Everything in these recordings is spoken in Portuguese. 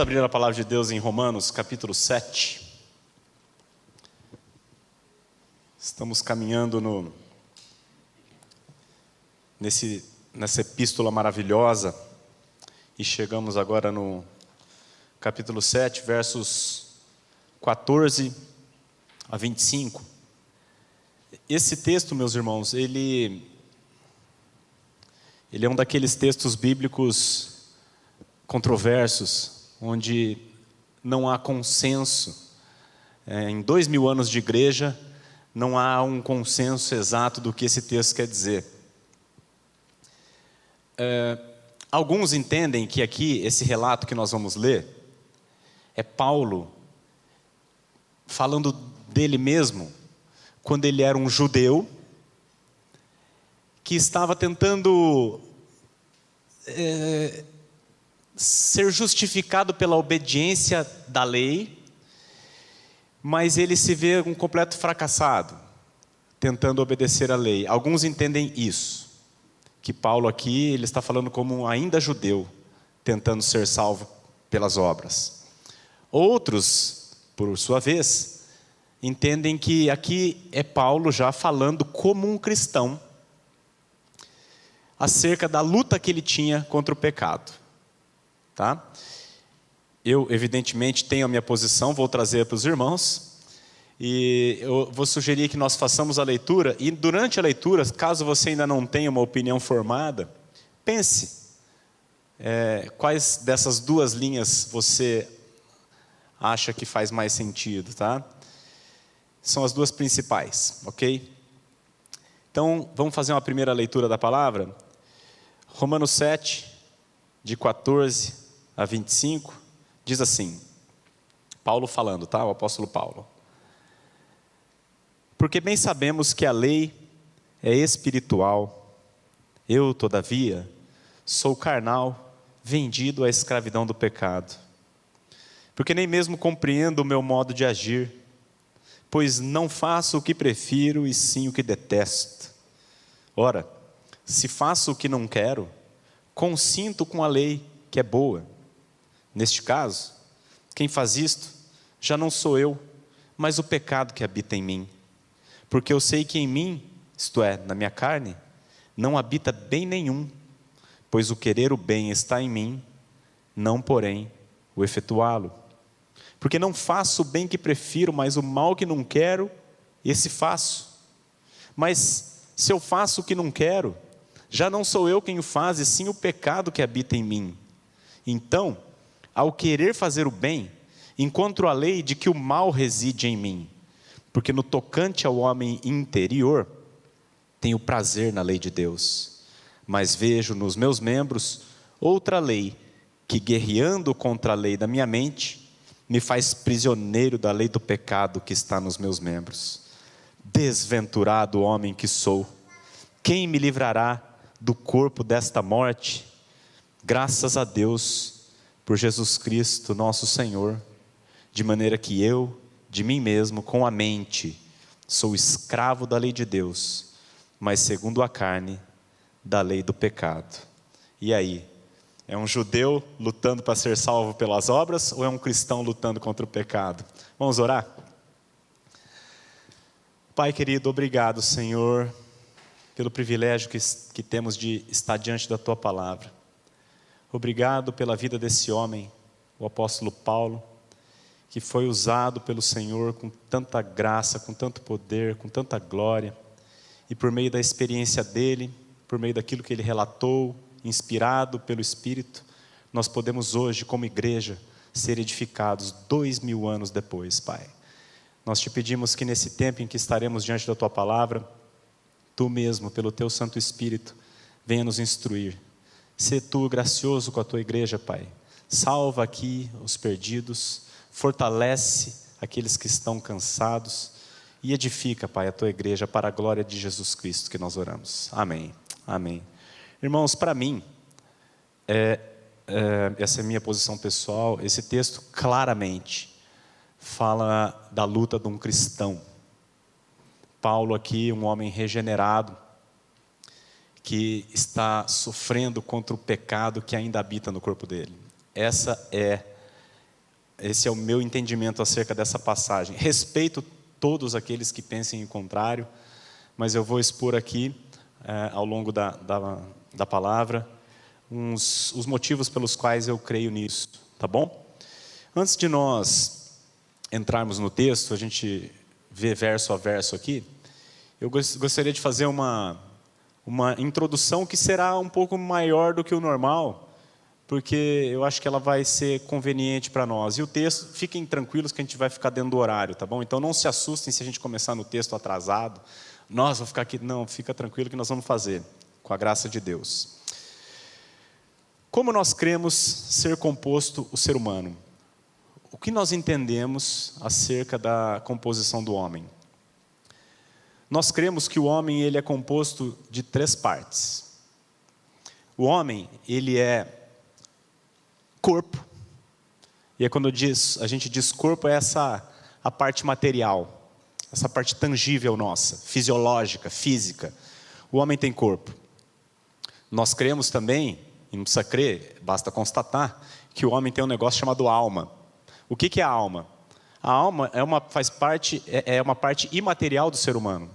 abrir a palavra de Deus em Romanos, capítulo 7. Estamos caminhando nessa epístola maravilhosa e chegamos agora no capítulo 7, versos 14 a 25. Esse texto, meus irmãos, ele é um daqueles textos bíblicos controversos, onde não há consenso. Em 2000 anos de igreja, não há um consenso exato do que esse texto quer dizer. Alguns entendem que aqui, esse relato que nós vamos ler, é Paulo falando dele mesmo, quando ele era um judeu, que estava tentando ser justificado pela obediência da lei, mas ele se vê um completo fracassado, tentando obedecer à lei. Alguns entendem isso, que Paulo aqui, ele está falando como ainda judeu, tentando ser salvo pelas obras. Outros, por sua vez, entendem que aqui é Paulo já falando como um cristão, acerca da luta que ele tinha contra o pecado. Tá? Eu, evidentemente, tenho a minha posição, vou trazer para os irmãos, e eu vou sugerir que nós façamos a leitura, e durante a leitura, caso você ainda não tenha uma opinião formada, pense, quais dessas duas linhas você acha que faz mais sentido, tá? São as duas principais, ok? Então, vamos fazer uma primeira leitura da palavra? Romanos 7, de 14 a 25, diz assim, Paulo falando, tá? O apóstolo Paulo. Porque bem sabemos que a lei é espiritual, eu, todavia, sou carnal, vendido à escravidão do pecado. Porque nem mesmo compreendo o meu modo de agir, pois não faço o que prefiro e sim o que detesto. Ora, se faço o que não quero, consinto com a lei que é boa. Neste caso, quem faz isto já não sou eu, mas o pecado que habita em mim. Porque eu sei que em mim, isto é, na minha carne, não habita bem nenhum, pois o querer o bem está em mim, não porém o efetuá-lo. Porque não faço o bem que prefiro, mas o mal que não quero, esse faço. Mas se eu faço o que não quero, já não sou eu quem o faz, e sim o pecado que habita em mim. Então, ao querer fazer o bem, encontro a lei de que o mal reside em mim. Porque no tocante ao homem interior, tenho prazer na lei de Deus. Mas vejo nos meus membros outra lei, que guerreando contra a lei da minha mente, me faz prisioneiro da lei do pecado que está nos meus membros. Desventurado homem que sou, quem me livrará do corpo desta morte? Graças a Deus, por Jesus Cristo, nosso Senhor, de maneira que eu, de mim mesmo, com a mente, sou escravo da lei de Deus, mas segundo a carne, da lei do pecado. E aí? É um judeu lutando para ser salvo pelas obras, ou é um cristão lutando contra o pecado? Vamos orar? Pai querido, obrigado, Senhor, pelo privilégio que temos de estar diante da Tua palavra. Obrigado pela vida desse homem, o apóstolo Paulo, que foi usado pelo Senhor com tanta graça, com tanto poder, com tanta glória, e por meio da experiência dele, por meio daquilo que ele relatou, inspirado pelo Espírito, nós podemos hoje, como igreja, ser edificados 2000 anos depois, Pai. Nós te pedimos que nesse tempo em que estaremos diante da Tua palavra, Tu mesmo, pelo Teu Santo Espírito, venha nos instruir. Sê Tu gracioso com a Tua igreja, Pai. Salva aqui os perdidos, fortalece aqueles que estão cansados e edifica, Pai, a Tua igreja para a glória de Jesus Cristo que nós oramos. Amém. Amém. Irmãos, para mim, essa é a minha posição pessoal, esse texto claramente fala da luta de um cristão. Paulo aqui, um homem regenerado, que está sofrendo contra o pecado que ainda habita no corpo dele. Essa é esse é o meu entendimento acerca dessa passagem. Respeito todos aqueles que pensem em contrário, mas eu vou expor aqui, ao longo da palavra, os motivos pelos quais eu creio nisso, tá bom? Antes de nós entrarmos no texto, a gente vê verso a verso aqui, eu gostaria de fazer uma introdução que será um pouco maior do que o normal, porque eu acho que ela vai ser conveniente para nós. E o texto, fiquem tranquilos que a gente vai ficar dentro do horário, tá bom? Então não se assustem se a gente começar no texto atrasado. Nós vamos ficar aqui. Não, fica tranquilo que nós vamos fazer, com a graça de Deus. Como nós cremos ser composto o ser humano? O que nós entendemos acerca da composição do homem? Nós cremos que o homem ele é composto de 3 partes. O homem, ele é corpo, e é quando a gente diz corpo, é a parte material, essa parte tangível nossa, fisiológica, física. O homem tem corpo. Nós cremos também, e não precisa crer, basta constatar, que o homem tem um negócio chamado alma. O que é a alma? A alma é uma parte imaterial do ser humano.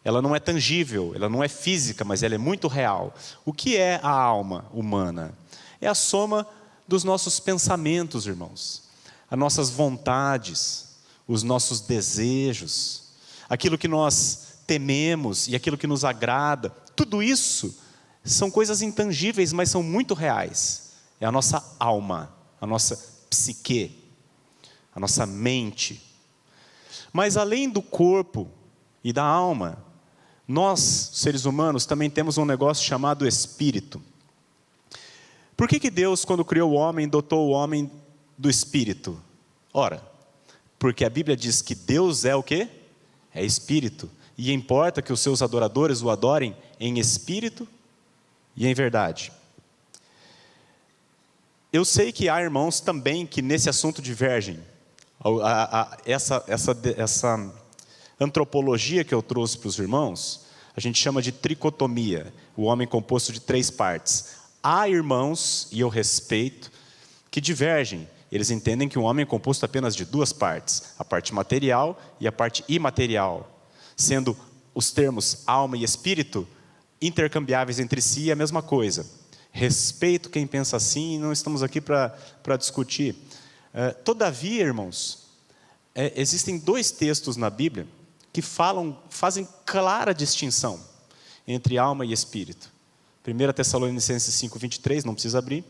Ela não é tangível, ela não é física, mas ela é muito real. O que é a alma humana? É a soma dos nossos pensamentos, irmãos, as nossas vontades, os nossos desejos, aquilo que nós tememos e aquilo que nos agrada. Tudo isso são coisas intangíveis, mas são muito reais. É a nossa alma, a nossa psique, a nossa mente. Mas além do corpo e da alma, nós, seres humanos, também temos um negócio chamado espírito. Por que Deus, quando criou o homem, dotou o homem do espírito? Ora, porque a Bíblia diz que Deus é o quê? É espírito. E importa que os seus adoradores o adorem em espírito e em verdade. Eu sei que há irmãos também que nesse assunto divergem. Essa antropologia que eu trouxe para os irmãos, a gente chama de tricotomia. O homem composto de 3 partes. Há irmãos, e eu respeito, que divergem. Eles entendem que o homem é composto apenas de 2 partes, a parte material e a parte imaterial, sendo os termos alma e espírito intercambiáveis entre si é a mesma coisa. Respeito quem pensa assim e não estamos aqui para discutir. Todavia, irmãos, existem 2 textos na Bíblia que fazem clara distinção entre alma e espírito. 1 Tessalonicenses 5:23, não precisa abrir.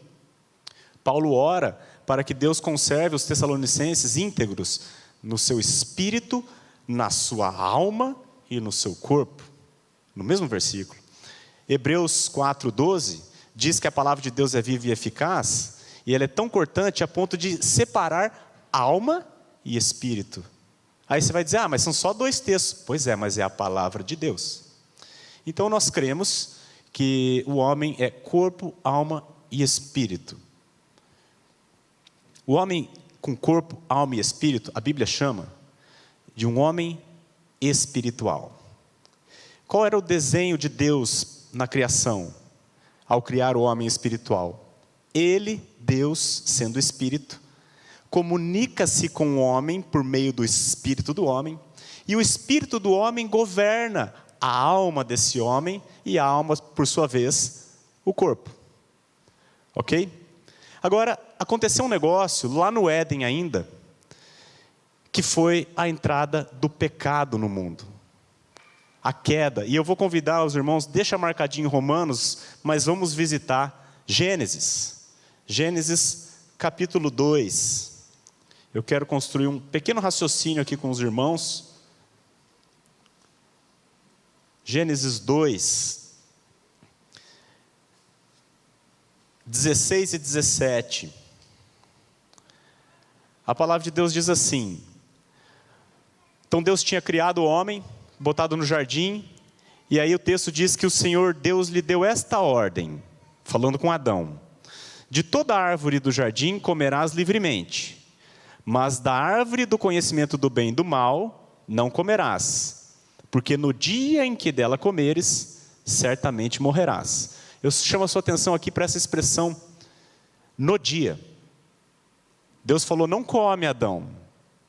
Paulo ora para que Deus conserve os tessalonicenses íntegros no seu espírito, na sua alma e no seu corpo. No mesmo versículo. Hebreus 4:12 diz que a palavra de Deus é viva e eficaz, e ela é tão cortante a ponto de separar alma e espírito. Aí você vai dizer, mas são só 2 textos. Pois é, mas é a palavra de Deus. Então nós cremos que o homem é corpo, alma e espírito. O homem com corpo, alma e espírito, a Bíblia chama de um homem espiritual. Qual era o desenho de Deus na criação, ao criar o homem espiritual? Ele, Deus, sendo espírito, comunica-se com o homem por meio do espírito do homem, e o espírito do homem governa a alma desse homem, e a alma, por sua vez, o corpo. Ok? Agora, aconteceu um negócio lá no Éden ainda, que foi a entrada do pecado no mundo. A queda. E eu vou convidar os irmãos, deixa marcadinho em Romanos, mas vamos visitar Gênesis. Gênesis capítulo 2. Eu quero construir um pequeno raciocínio aqui com os irmãos. Gênesis 2, 16 e 17. A palavra de Deus diz assim: então Deus tinha criado o homem, botado no jardim, e aí o texto diz que o Senhor Deus lhe deu esta ordem, falando com Adão: de toda árvore do jardim comerás livremente, mas da árvore do conhecimento do bem e do mal não comerás, porque no dia em que dela comeres, certamente morrerás. Eu chamo a sua atenção aqui para essa expressão, no dia. Deus falou: não come, Adão,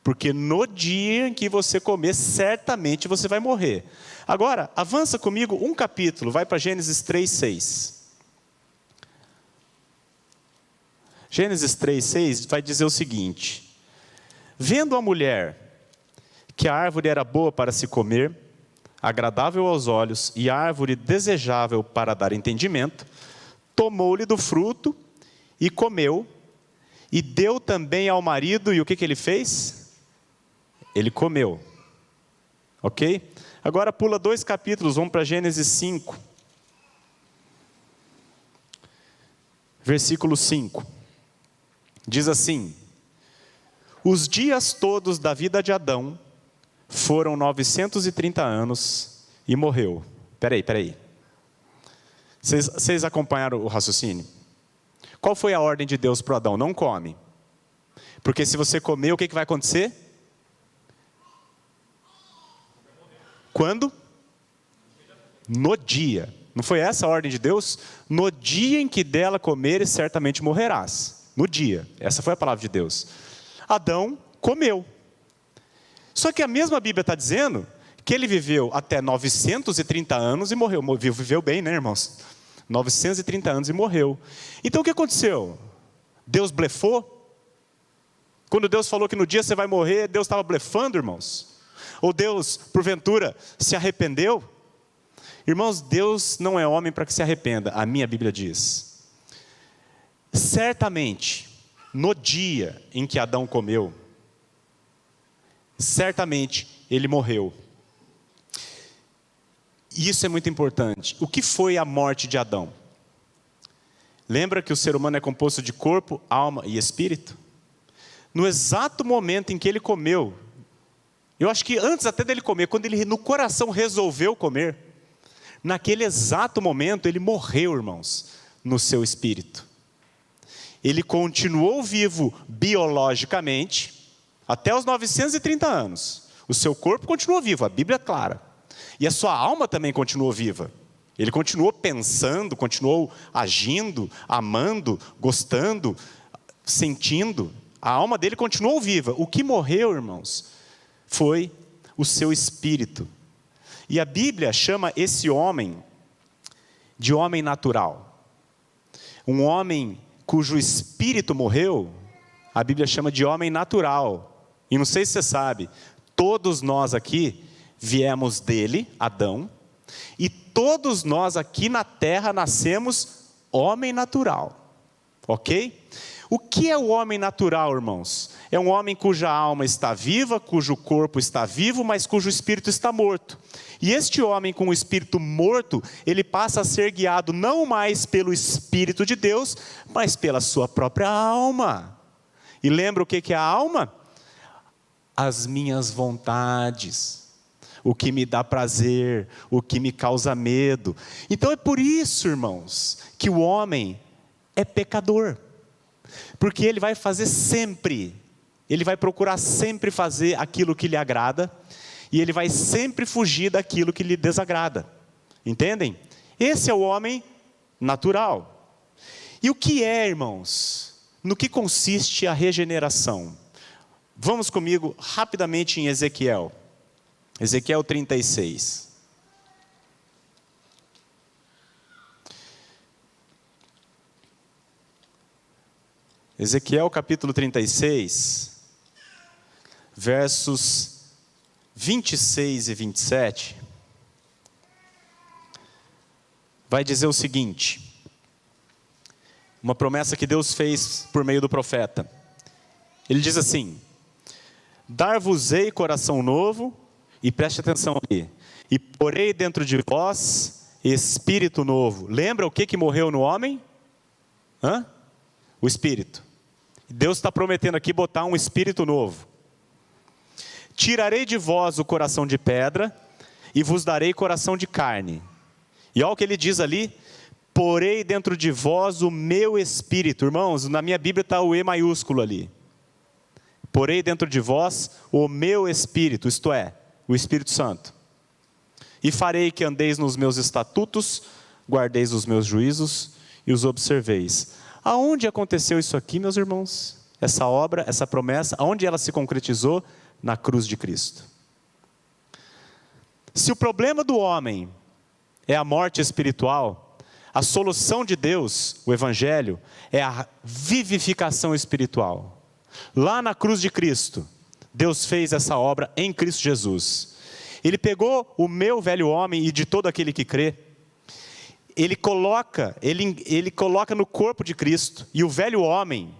porque no dia em que você comer, certamente você vai morrer. Agora, avança comigo um capítulo, vai para Gênesis 3:6. Gênesis 3:6 vai dizer o seguinte: vendo a mulher que a árvore era boa para se comer, agradável aos olhos, e a árvore desejável para dar entendimento, tomou-lhe do fruto e comeu, e deu também ao marido, e o que ele fez? Ele comeu. Ok? Agora pula 2 capítulos, vamos para Gênesis 5. Versículo 5. Diz assim: os dias todos da vida de Adão foram 930 anos e morreu. Peraí. Vocês acompanharam o raciocínio? Qual foi a ordem de Deus para Adão? Não come. Porque se você comer, o que vai acontecer? Quando? No dia. Não foi essa a ordem de Deus? No dia em que dela comeres, certamente morrerás. No dia. Essa foi a palavra de Deus. Adão comeu. Só que a mesma Bíblia está dizendo que ele viveu até 930 anos e morreu. Viveu bem, né, irmãos? 930 anos e morreu. Então o que aconteceu? Deus blefou? Quando Deus falou que no dia você vai morrer, Deus estava blefando, irmãos? Ou Deus, porventura, se arrependeu? Irmãos, Deus não é homem para que se arrependa. A minha Bíblia diz: certamente, no dia em que Adão comeu, certamente ele morreu. E isso é muito importante. O que foi a morte de Adão? Lembra que o ser humano é composto de corpo, alma e espírito? No exato momento em que ele comeu, eu acho que antes até dele comer, quando ele no coração resolveu comer, naquele exato momento ele morreu, irmãos, no seu espírito. Ele continuou vivo biologicamente até os 930 anos. O seu corpo continuou vivo, a Bíblia é clara. E a sua alma também continuou viva. Ele continuou pensando, continuou agindo, amando, gostando, sentindo. A alma dele continuou viva. O que morreu, irmãos, foi o seu espírito. E a Bíblia chama esse homem de homem natural. Um homem cujo espírito morreu, a Bíblia chama de homem natural. E não sei se você sabe, todos nós aqui viemos dele, Adão, e todos nós aqui na terra nascemos homem natural. Ok? O que é o homem natural, irmãos? É um homem cuja alma está viva, cujo corpo está vivo, mas cujo espírito está morto. E este homem com o espírito morto, ele passa a ser guiado não mais pelo Espírito de Deus, mas pela sua própria alma. E lembra o que é a alma? As minhas vontades, o que me dá prazer, o que me causa medo. Então é por isso, irmãos, que o homem é pecador. Porque ele vai fazer sempre, ele vai procurar sempre fazer aquilo que lhe agrada, e ele vai sempre fugir daquilo que lhe desagrada. Entendem? Esse é o homem natural. E o que é, irmãos? No que consiste a regeneração? Vamos comigo rapidamente em Ezequiel. Ezequiel 36. Ezequiel capítulo 36, versos 26 e 27, vai dizer o seguinte, uma promessa que Deus fez por meio do profeta. Ele diz assim: dar-vos-ei coração novo, e preste atenção ali, e porei dentro de vós espírito novo. Lembra o que morreu no homem? O espírito. Deus está prometendo aqui botar um espírito novo. Tirarei de vós o coração de pedra, e vos darei coração de carne. E olha o que ele diz ali: porei dentro de vós o meu espírito. Irmãos, na minha Bíblia está o E maiúsculo ali. Porei dentro de vós o meu espírito, isto é, o Espírito Santo. E farei que andeis nos meus estatutos, guardeis os meus juízos e os observeis. Aonde aconteceu isso aqui, meus irmãos? essa obra, essa promessa, aonde ela se concretizou? Na cruz de Cristo. Se o problema do homem é a morte espiritual, a solução de Deus, o Evangelho, é a vivificação espiritual. Lá na cruz de Cristo, Deus fez essa obra em Cristo Jesus. Ele pegou o meu velho homem e de todo aquele que crê, ele coloca no corpo de Cristo, e o velho homem,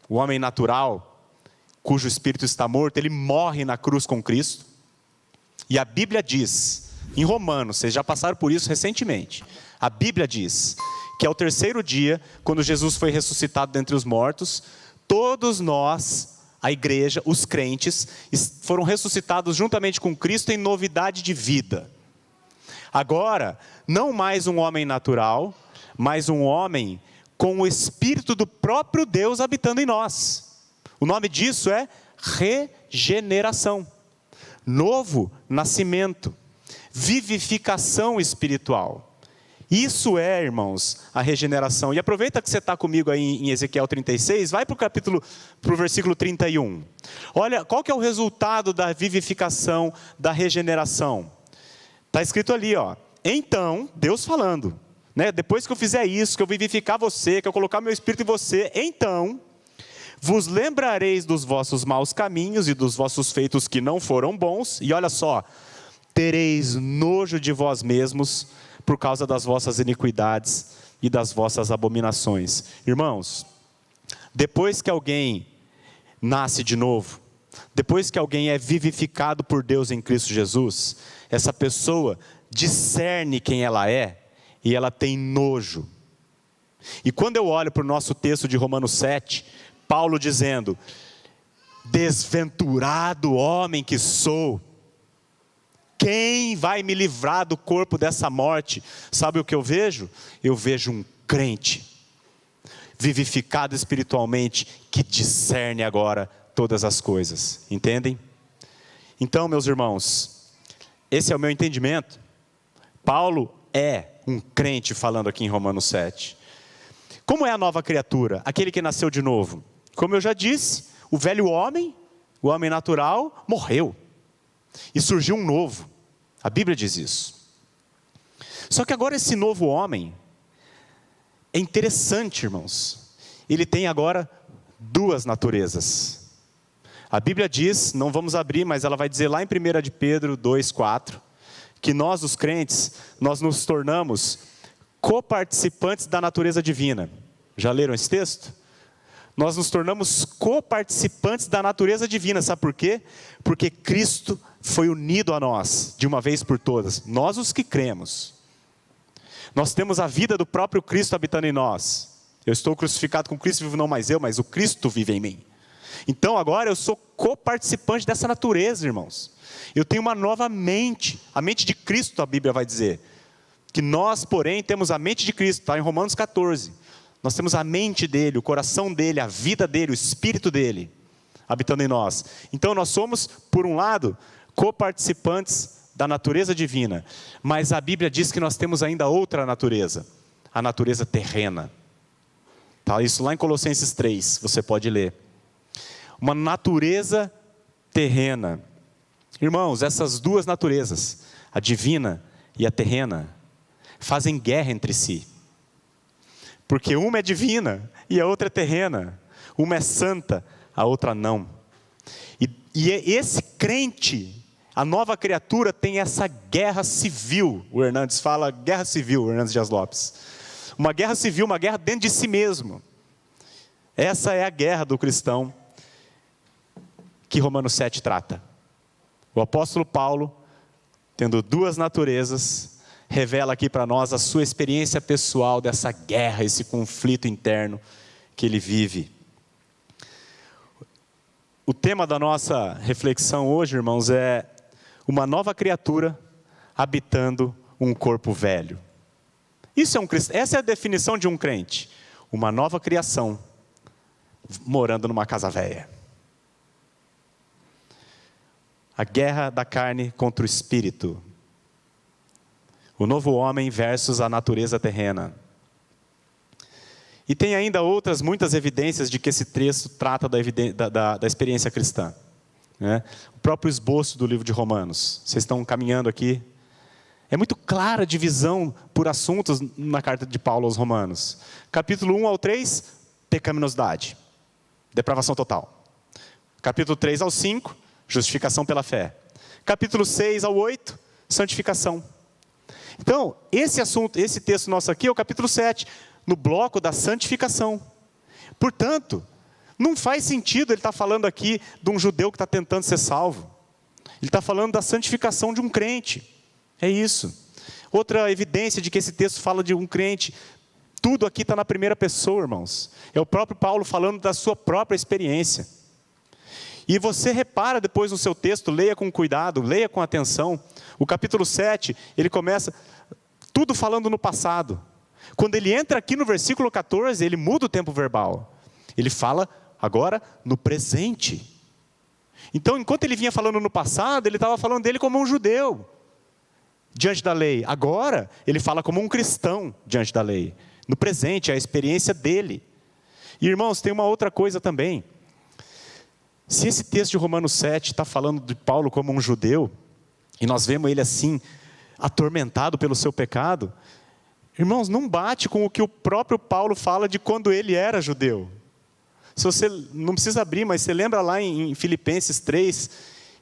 o homem natural, cujo espírito está morto, ele morre na cruz com Cristo. E a Bíblia diz, em Romanos, vocês já passaram por isso recentemente, a Bíblia diz que ao terceiro dia, quando Jesus foi ressuscitado dentre os mortos, todos nós, a igreja, os crentes, foram ressuscitados juntamente com Cristo em novidade de vida. Agora, não mais um homem natural, mas um homem com o Espírito do próprio Deus habitando em nós. O nome disso é regeneração, novo nascimento, vivificação espiritual. Isso é, irmãos, a regeneração. E aproveita que você está comigo aí em Ezequiel 36, vai para o versículo 31. Olha, qual que é o resultado da vivificação, da regeneração? Está escrito ali, ó. Então, Deus falando, né? Depois que eu fizer isso, que eu vivificar você, que eu colocar meu espírito em você, então vos lembrareis dos vossos maus caminhos e dos vossos feitos que não foram bons, e olha só, tereis nojo de vós mesmos por causa das vossas iniquidades e das vossas abominações. Irmãos, depois que alguém nasce de novo, depois que alguém é vivificado por Deus em Cristo Jesus, essa pessoa discerne quem ela é e ela tem nojo. E quando eu olho para o nosso texto de Romanos 7, Paulo dizendo: desventurado homem que sou, quem vai me livrar do corpo dessa morte? Sabe o que eu vejo? Eu vejo um crente, vivificado espiritualmente, que discerne agora todas as coisas, entendem? Então, meus irmãos, esse é o meu entendimento. Paulo é um crente falando aqui em Romanos 7. Como é a nova criatura? Aquele que nasceu de novo. Como eu já disse, o velho homem, o homem natural, morreu. E surgiu um novo. A Bíblia diz isso. Só que agora esse novo homem é interessante, irmãos. Ele tem agora duas naturezas. A Bíblia diz, não vamos abrir, mas ela vai dizer lá em 1 de Pedro 2,4, que nós, os crentes, nós nos tornamos coparticipantes da natureza divina. Já leram esse texto? Nós nos tornamos coparticipantes da natureza divina. Sabe por quê? Porque Cristo foi unido a nós, de uma vez por todas. Nós os que cremos. Nós temos a vida do próprio Cristo habitando em nós. Eu estou crucificado com Cristo, vivo não mais eu, mas o Cristo vive em mim. Então agora eu sou coparticipante dessa natureza, irmãos. Eu tenho uma nova mente, a mente de Cristo, a Bíblia vai dizer. Que nós, porém, temos a mente de Cristo, está em Romanos 14. Nós temos a mente dele, o coração dele, a vida dele, o espírito dele, habitando em nós. Então nós somos, por um lado, coparticipantes da natureza divina. Mas a Bíblia diz que nós temos ainda outra natureza, a natureza terrena. Tá, isso lá em Colossenses 3, você pode ler. Uma natureza terrena. Irmãos, essas duas naturezas, a divina e a terrena, fazem guerra entre si. Porque uma é divina e a outra é terrena. Uma é santa, a outra não. E esse crente, a nova criatura, tem essa guerra civil. O Hernandes fala guerra civil, o Hernandes Dias Lopes. Uma guerra civil, uma guerra dentro de si mesmo. Essa é a guerra do cristão que Romanos 7 trata. O apóstolo Paulo, tendo duas naturezas, revela aqui para nós a sua experiência pessoal dessa guerra, esse conflito interno que ele vive. O tema da nossa reflexão hoje, irmãos, é uma nova criatura habitando um corpo velho. Essa é a definição de um crente. Uma nova criação morando numa casa velha. A guerra da carne contra o espírito. O novo homem versus a natureza terrena. E tem ainda outras, muitas evidências de que esse texto trata da experiência cristã, né? O próprio esboço do livro de Romanos, vocês estão caminhando aqui. É muito clara a divisão por assuntos na carta de Paulo aos Romanos. Capítulo 1 ao 3, pecaminosidade, depravação total. Capítulo 3 ao 5, justificação pela fé. Capítulo 6 ao 8, santificação. Então, esse assunto, esse texto nosso aqui é o capítulo 7, no bloco da santificação. Portanto, não faz sentido ele estar falando aqui de um judeu que está tentando ser salvo. Ele está falando da santificação de um crente. É isso. Outra evidência de que esse texto fala de um crente. Tudo aqui está na primeira pessoa, irmãos. É o próprio Paulo falando da sua própria experiência. E você repara depois no seu texto, leia com cuidado, leia com atenção. O capítulo 7, ele começa tudo falando no passado. Quando ele entra aqui no versículo 14, ele muda o tempo verbal. Ele fala agora no presente. Então, enquanto ele vinha falando no passado, ele estava falando dele como um judeu diante da lei. Agora, ele fala como um cristão diante da lei. No presente, é a experiência dele. E, irmãos, tem uma outra coisa também. Se esse texto de Romanos 7 está falando de Paulo como um judeu, e nós vemos ele assim, atormentado pelo seu pecado, irmãos, não bate com o que o próprio Paulo fala de quando ele era judeu. Se você não precisa abrir, mas você lembra lá em Filipenses 3,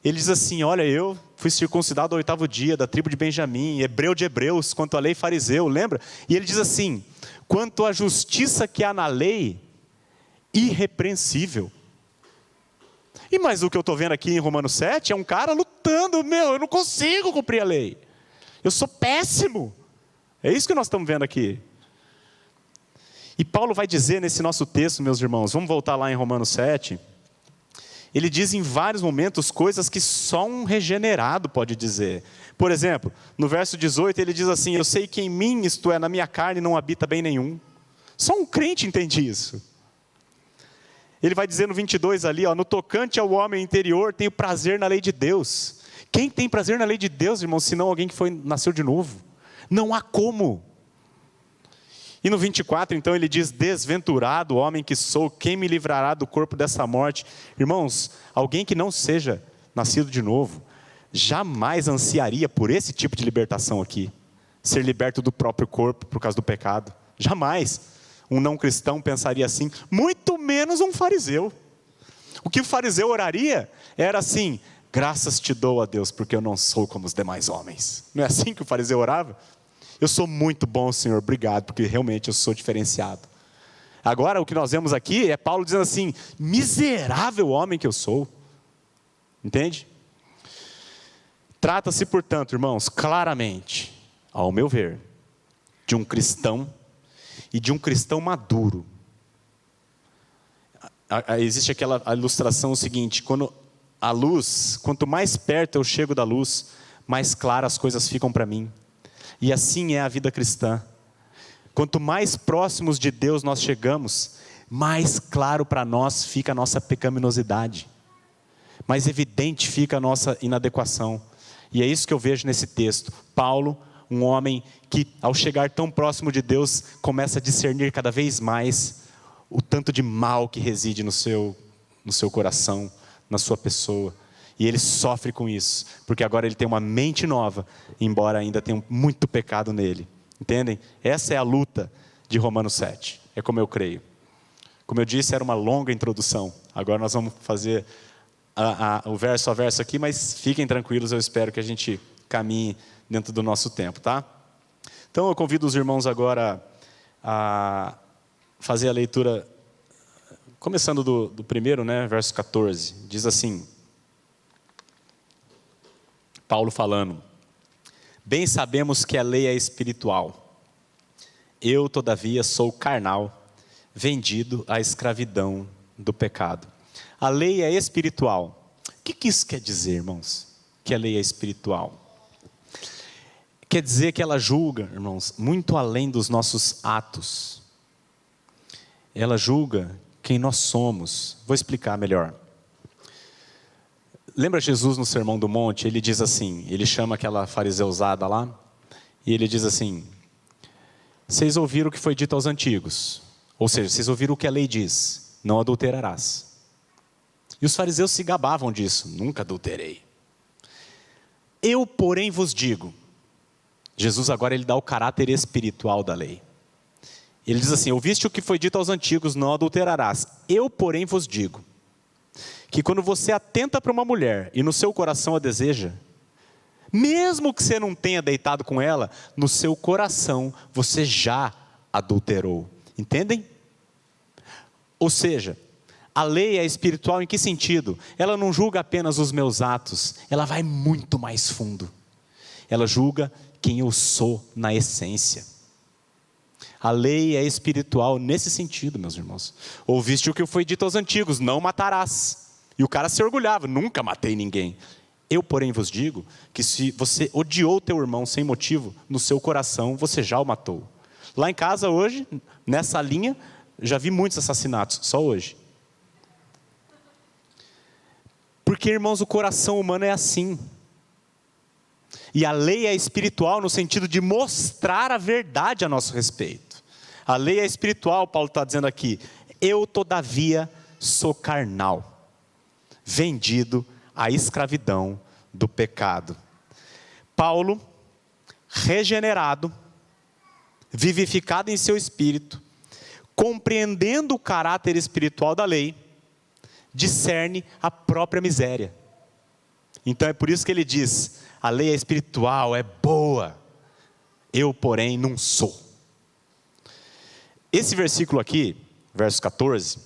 ele diz assim, olha, eu fui circuncidado ao 8º dia, da tribo de Benjamim, hebreu de hebreus, quanto à lei fariseu, lembra? E ele diz assim, quanto à justiça que há na lei, irrepreensível. E mais o que eu estou vendo aqui em Romanos 7, é um cara lutando, eu não consigo cumprir a lei. Eu sou péssimo. É isso que nós estamos vendo aqui. E Paulo vai dizer nesse nosso texto, meus irmãos, vamos voltar lá em Romanos 7. Ele diz em vários momentos coisas que só um regenerado pode dizer. Por exemplo, no verso 18 ele diz assim, eu sei que em mim, isto é, na minha carne não habita bem nenhum. Só um crente entende isso. Ele vai dizer no 22 ali, no tocante ao homem interior, tenho prazer na lei de Deus. Quem tem prazer na lei de Deus, irmãos, senão alguém que nasceu de novo? Não há como. E no 24, então, ele diz, desventurado homem que sou, quem me livrará do corpo dessa morte? Irmãos, alguém que não seja nascido de novo, jamais ansiaria por esse tipo de libertação aqui. Ser liberto do próprio corpo por causa do pecado. Jamais. Um não cristão pensaria assim, muito menos um fariseu. O que o fariseu oraria era assim, graças te dou a Deus, porque eu não sou como os demais homens. Não é assim que o fariseu orava? Eu sou muito bom, Senhor, obrigado, porque realmente eu sou diferenciado. Agora, o que nós vemos aqui é Paulo dizendo assim, miserável homem que eu sou. Entende? Trata-se, portanto, irmãos, claramente, ao meu ver, de um cristão e de um cristão maduro. Existe aquela ilustração seguinte, quando a luz, quanto mais perto eu chego da luz, mais claras as coisas ficam para mim. E assim é a vida cristã. Quanto mais próximos de Deus nós chegamos, mais claro para nós fica a nossa pecaminosidade. Mais evidente fica a nossa inadequação. E é isso que eu vejo nesse texto. Paulo, um homem que ao chegar tão próximo de Deus, começa a discernir cada vez mais o tanto de mal que reside no seu coração, na sua pessoa. E ele sofre com isso, porque agora ele tem uma mente nova, embora ainda tenha muito pecado nele. Entendem? Essa é a luta de Romanos 7. É como eu creio. Como eu disse, era uma longa introdução. Agora nós vamos fazer o verso a verso aqui, mas fiquem tranquilos, eu espero que a gente caminhe dentro do nosso tempo, tá? Então eu convido os irmãos agora a fazer a leitura, começando do primeiro, né, verso 14. Diz assim, Paulo falando, bem sabemos que a lei é espiritual. Eu, todavia, sou carnal, vendido à escravidão do pecado. A lei é espiritual. O que isso quer dizer, irmãos? Que a lei é espiritual? Quer dizer que ela julga, irmãos, muito além dos nossos atos. Ela julga quem nós somos. Vou explicar melhor. Lembra Jesus no Sermão do Monte? Ele diz assim, ele chama aquela fariseusada lá, e ele diz assim, vocês ouviram o que foi dito aos antigos, Ou seja, vocês ouviram o que a lei diz: não adulterarás. E os fariseus se gabavam disso: nunca adulterei. Eu, porém, vos digo. Jesus agora ele dá o caráter espiritual da lei. Ele diz assim: ouviste o que foi dito aos antigos, não adulterarás. Eu, porém, vos digo, que quando você atenta para uma mulher e no seu coração a deseja, mesmo que você não tenha deitado com ela, no seu coração você já adulterou. Entendem? Ou seja, a lei é espiritual em que sentido? Ela não julga apenas os meus atos, ela vai muito mais fundo. Ela julga quem eu sou na essência. A lei é espiritual nesse sentido, meus irmãos. Ouviste o que foi dito aos antigos: não matarás. E o cara se orgulhava: nunca matei ninguém. Eu, porém, vos digo que se você odiou teu irmão sem motivo, no seu coração você já o matou. Lá em casa hoje, nessa linha, já vi muitos assassinatos, só hoje. Porque, irmãos, o coração humano é assim. E a lei é espiritual no sentido de mostrar a verdade a nosso respeito. A lei é espiritual, Paulo está dizendo aqui: eu, todavia, sou carnal, vendido à escravidão do pecado. Paulo, regenerado, vivificado em seu espírito, compreendendo o caráter espiritual da lei, discerne a própria miséria. Então é por isso que ele diz: a lei é espiritual, é boa, eu, porém, não sou. Esse versículo aqui, verso 14,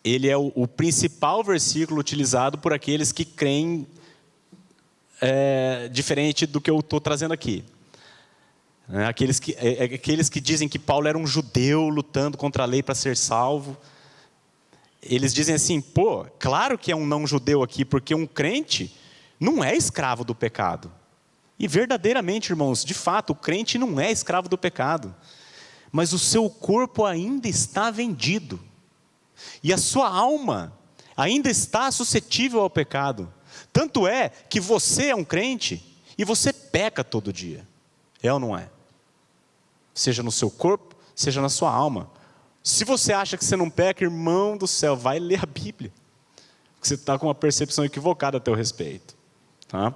ele é o principal versículo utilizado por aqueles que creem diferente do que eu estou trazendo aqui. Aqueles que dizem que Paulo era um judeu lutando contra a lei para ser salvo. Eles dizem assim: pô, claro que é um não judeu aqui, porque um crente não é escravo do pecado. E verdadeiramente, irmãos, de fato, o crente não é escravo do pecado. Mas o seu corpo ainda está vendido. E a sua alma ainda está suscetível ao pecado. Tanto é que você é um crente e você peca todo dia. É ou não é? Seja no seu corpo, seja na sua alma. Se você acha que você não peca, irmão do céu, vai ler a Bíblia. Porque você está com uma percepção equivocada a teu respeito. Tá?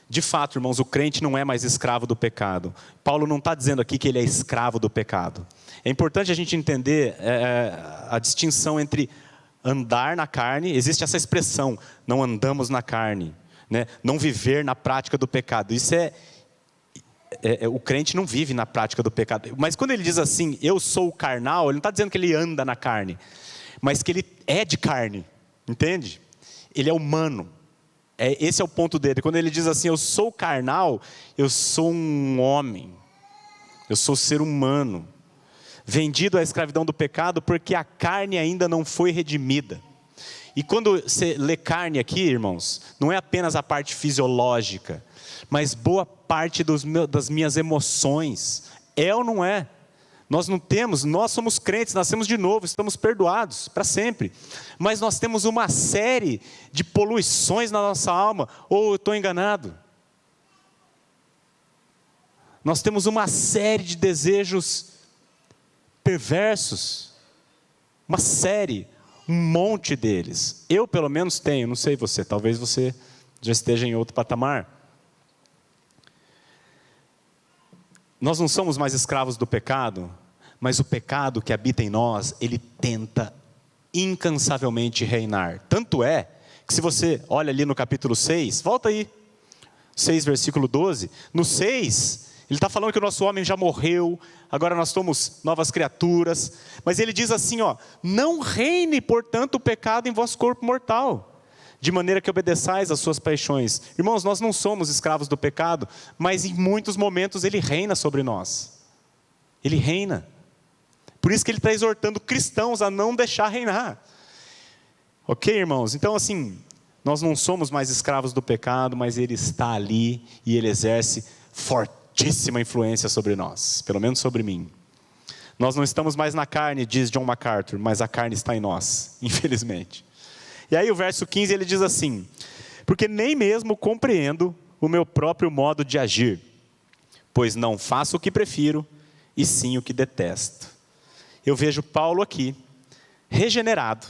De fato, irmãos, o crente não é mais escravo do pecado. Paulo não está dizendo aqui que ele é escravo do pecado. É importante a gente entender a distinção entre andar na carne. Existe essa expressão: não andamos na carne, né? Não viver na prática do pecado. Isso o crente não vive na prática do pecado. Mas quando ele diz assim: eu sou carnal, ele não está dizendo que ele anda na carne, mas que ele é de carne, entende? Ele é humano. Esse é o ponto dele. Quando ele diz assim: eu sou carnal, eu sou um homem, eu sou ser humano, vendido à escravidão do pecado, porque a carne ainda não foi redimida. E quando você lê carne aqui, irmãos, não é apenas a parte fisiológica, mas boa parte das minhas emoções. É ou não é? Nós somos crentes, nascemos de novo, estamos perdoados para sempre. Mas nós temos uma série de poluições na nossa alma. Ou eu estou enganado? Nós temos uma série de desejos perversos. Uma série, um monte deles. Eu pelo menos tenho, não sei você, talvez você já esteja em outro patamar. Nós não somos mais escravos do pecado, mas o pecado que habita em nós, ele tenta incansavelmente reinar. Tanto é que se você olha ali no capítulo 6, volta aí, 6 versículo 12, no 6, ele está falando que o nosso homem já morreu, agora nós somos novas criaturas, mas ele diz assim, não reine, portanto, o pecado em vosso corpo mortal, de maneira que obedeçais às suas paixões. Irmãos, nós não somos escravos do pecado, mas em muitos momentos ele reina sobre nós. Ele reina. Por isso que ele está exortando cristãos a não deixar reinar. Ok, irmãos? Então, assim, nós não somos mais escravos do pecado, mas ele está ali e ele exerce fortíssima influência sobre nós, pelo menos sobre mim. Nós não estamos mais na carne, diz John MacArthur, mas a carne está em nós, infelizmente. E aí o verso 15 ele diz assim: porque nem mesmo compreendo o meu próprio modo de agir, pois não faço o que prefiro, e sim o que detesto. eu vejo Paulo aqui, regenerado,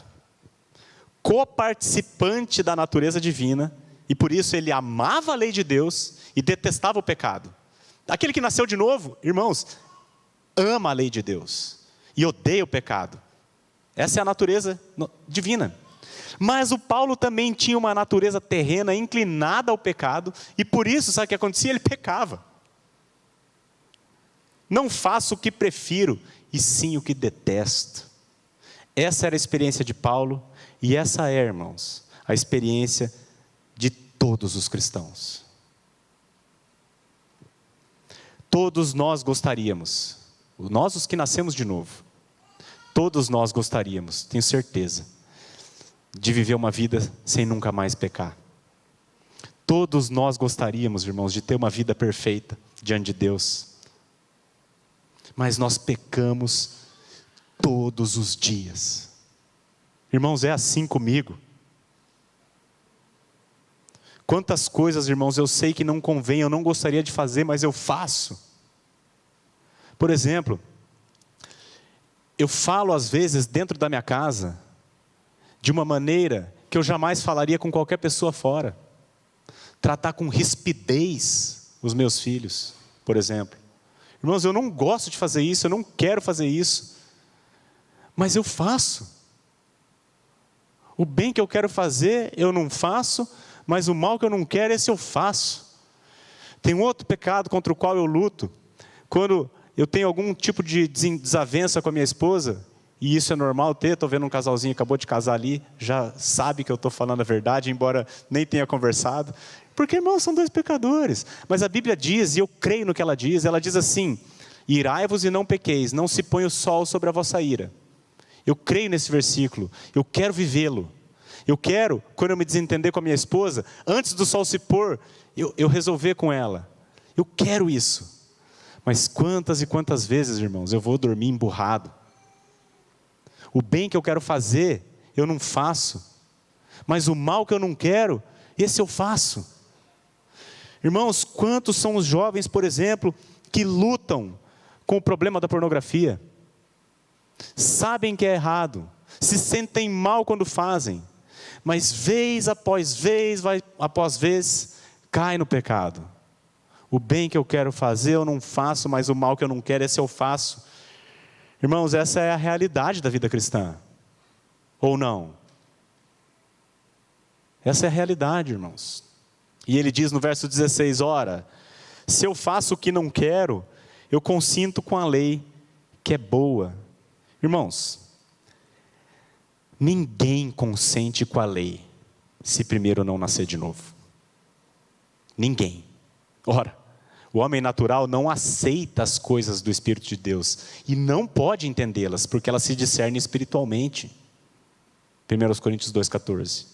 coparticipante da natureza divina, e por isso ele amava a lei de Deus e detestava o pecado. Aquele que nasceu de novo, irmãos, ama a lei de Deus e odeia o pecado. Essa é a natureza divina. Mas o Paulo também tinha uma natureza terrena inclinada ao pecado, e por isso, sabe o que acontecia? Ele pecava. Não faço o que prefiro, e sim o que detesto. Essa era a experiência de Paulo, e essa é, irmãos, a experiência de todos os cristãos. Todos nós gostaríamos, nós os que nascemos de novo, todos nós gostaríamos, tenho certeza, de viver uma vida sem nunca mais pecar. Todos nós gostaríamos, irmãos, de ter uma vida perfeita diante de Deus. Mas nós pecamos todos os dias. Irmãos, é assim comigo. Quantas coisas, irmãos, eu sei que não convém, eu não gostaria de fazer, mas eu faço. Por exemplo, eu falo às vezes dentro da minha casa, de uma maneira que eu jamais falaria com qualquer pessoa fora. Tratar com rispidez os meus filhos, por exemplo. Irmãos, eu não gosto de fazer isso, eu não quero fazer isso, mas eu faço. O bem que eu quero fazer, eu não faço, mas o mal que eu não quero, esse eu faço. Tem um outro pecado contra o qual eu luto. Quando eu tenho algum tipo de desavença com a minha esposa, e isso é normal ter, estou vendo um casalzinho que acabou de casar ali, já sabe que eu estou falando a verdade, embora nem tenha conversado. Porque, irmãos, são dois pecadores. Mas a Bíblia diz, e eu creio no que ela diz assim: irai-vos e não pequeis, não se põe o sol sobre a vossa ira. Eu creio nesse versículo, eu quero vivê-lo. Eu quero, quando eu me desentender com a minha esposa, antes do sol se pôr, eu resolver com ela. Eu quero isso. Mas quantas e quantas vezes, irmãos, eu vou dormir emburrado. O bem que eu quero fazer, eu não faço. Mas o mal que eu não quero, esse eu faço. Irmãos, quantos são os jovens, por exemplo, que lutam com o problema da pornografia? Sabem que é errado, se sentem mal quando fazem, mas vez após vez, cai no pecado. O bem que eu quero fazer eu não faço, mas o mal que eu não quero, esse eu faço. Irmãos, essa é a realidade da vida cristã. Ou não? Essa é a realidade, irmãos. E ele diz no verso 16, ora, se eu faço o que não quero, eu consinto com a lei que é boa. Irmãos, ninguém consente com a lei, se primeiro não nascer de novo. Ninguém. Ora, o homem natural não aceita as coisas do Espírito de Deus, e não pode entendê-las, porque elas se discernem espiritualmente. 1 Coríntios 2,14.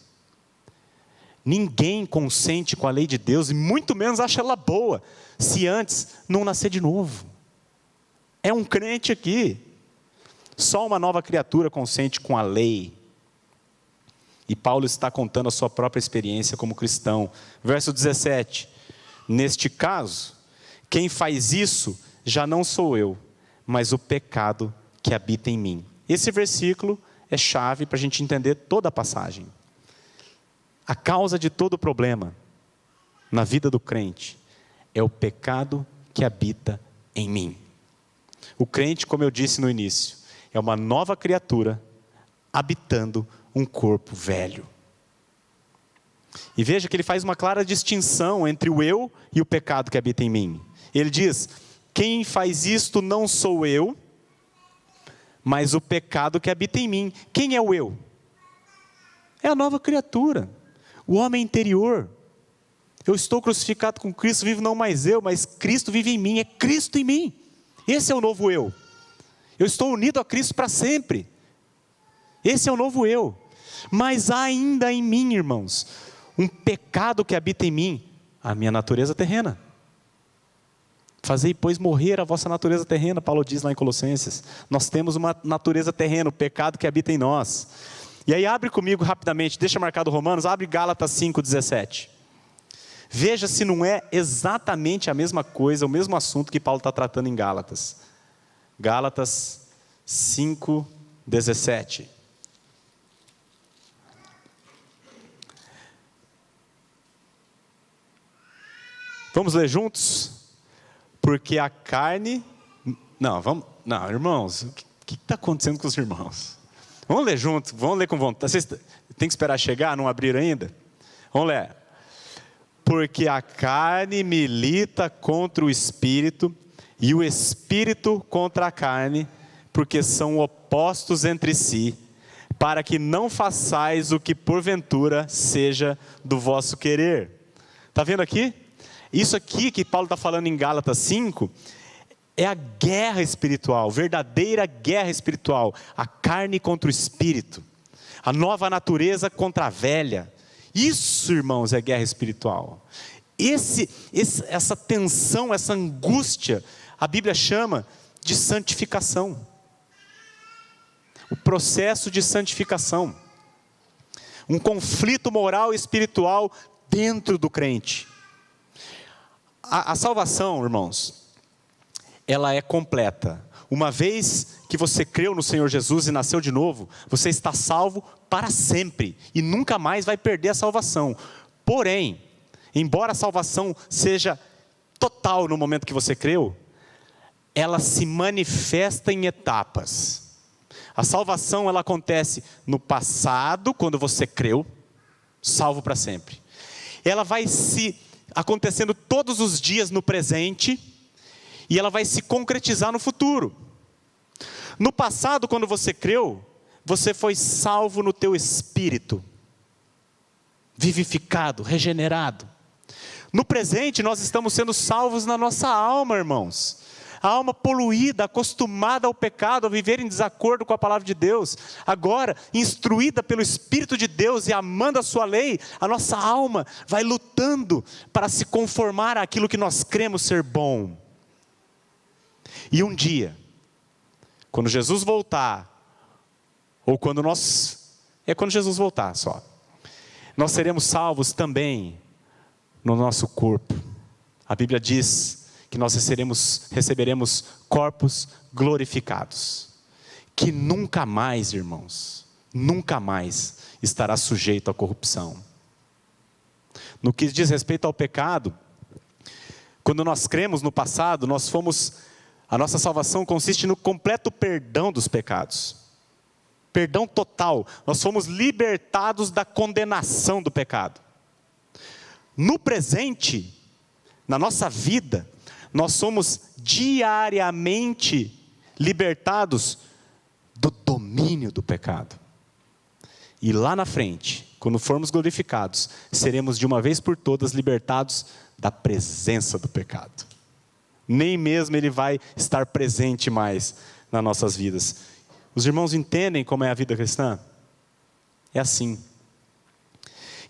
Ninguém consente com a lei de Deus, e muito menos acha ela boa, se antes não nascer de novo. É um crente aqui. Só uma nova criatura consente com a lei. E Paulo está contando a sua própria experiência como cristão. Verso 17. Neste caso, quem faz isso já não sou eu, mas o pecado que habita em mim. Esse versículo é chave para a gente entender toda a passagem. A causa de todo problema na vida do crente é o pecado que habita em mim. O crente, como eu disse no início, é uma nova criatura habitando um corpo velho. E veja que ele faz uma clara distinção entre o eu e o pecado que habita em mim. Ele diz, quem faz isto não sou eu, mas o pecado que habita em mim. Quem é o eu? É a nova criatura, o homem interior. Eu estou crucificado com Cristo, vivo não mais eu, mas Cristo vive em mim, é Cristo em mim. Esse é o novo eu. Eu estou unido a Cristo para sempre. Esse é o novo eu. Mas há ainda em mim, irmãos, um pecado que habita em mim, a minha natureza terrena. Fazei, pois, morrer a vossa natureza terrena, Paulo diz lá em Colossenses. Nós temos uma natureza terrena, o pecado que habita em nós. E aí abre comigo rapidamente, deixa marcado Romanos, abre Gálatas 5:17. Veja se não é exatamente a mesma coisa, o mesmo assunto que Paulo está tratando em Gálatas. Gálatas 5:17. Vamos ler juntos? Porque a carne... Não, irmãos, o que está acontecendo com os irmãos? Vamos ler juntos, vamos ler com vontade. Vocês têm que esperar chegar, não abriram ainda? Vamos ler. Porque a carne milita contra o espírito, e o espírito contra a carne, porque são opostos entre si, para que não façais o que porventura seja do vosso querer. Está vendo aqui? Isso aqui que Paulo está falando em Gálatas 5, é a guerra espiritual, verdadeira guerra espiritual. A carne contra o espírito, a nova natureza contra a velha. Isso, irmãos, é guerra espiritual. Essa tensão, essa angústia, a Bíblia chama de santificação. O processo de santificação. Um conflito moral e espiritual dentro do crente. A salvação, irmãos, ela é completa. Uma vez que você creu no Senhor Jesus e nasceu de novo, você está salvo para sempre e nunca mais vai perder a salvação. Porém, embora a salvação seja total no momento que você creu, ela se manifesta em etapas. A salvação, ela acontece no passado, quando você creu, salvo para sempre. Ela vai se acontecendo todos os dias no presente, e ela vai se concretizar no futuro. No passado, quando você creu, você foi salvo no teu espírito, vivificado, regenerado. No presente, nós estamos sendo salvos na nossa alma, irmãos. A alma poluída, acostumada ao pecado, a viver em desacordo com a palavra de Deus. Agora, instruída pelo Espírito de Deus e amando a sua lei, a nossa alma vai lutando para se conformar àquilo que nós cremos ser bom. E um dia, quando Jesus voltar, ou quando Jesus voltar só, nós seremos salvos também no nosso corpo. A Bíblia diz que nós receberemos corpos glorificados, que nunca mais, irmãos, nunca mais estará sujeito à corrupção. No que diz respeito ao pecado, quando nós cremos no passado, a nossa salvação consiste no completo perdão dos pecados. Perdão total. Nós fomos libertados da condenação do pecado. No presente, na nossa vida, nós somos diariamente libertados do domínio do pecado. E lá na frente, quando formos glorificados, seremos de uma vez por todas libertados da presença do pecado. Nem mesmo ele vai estar presente mais nas nossas vidas. Os irmãos entendem como é a vida cristã? É assim.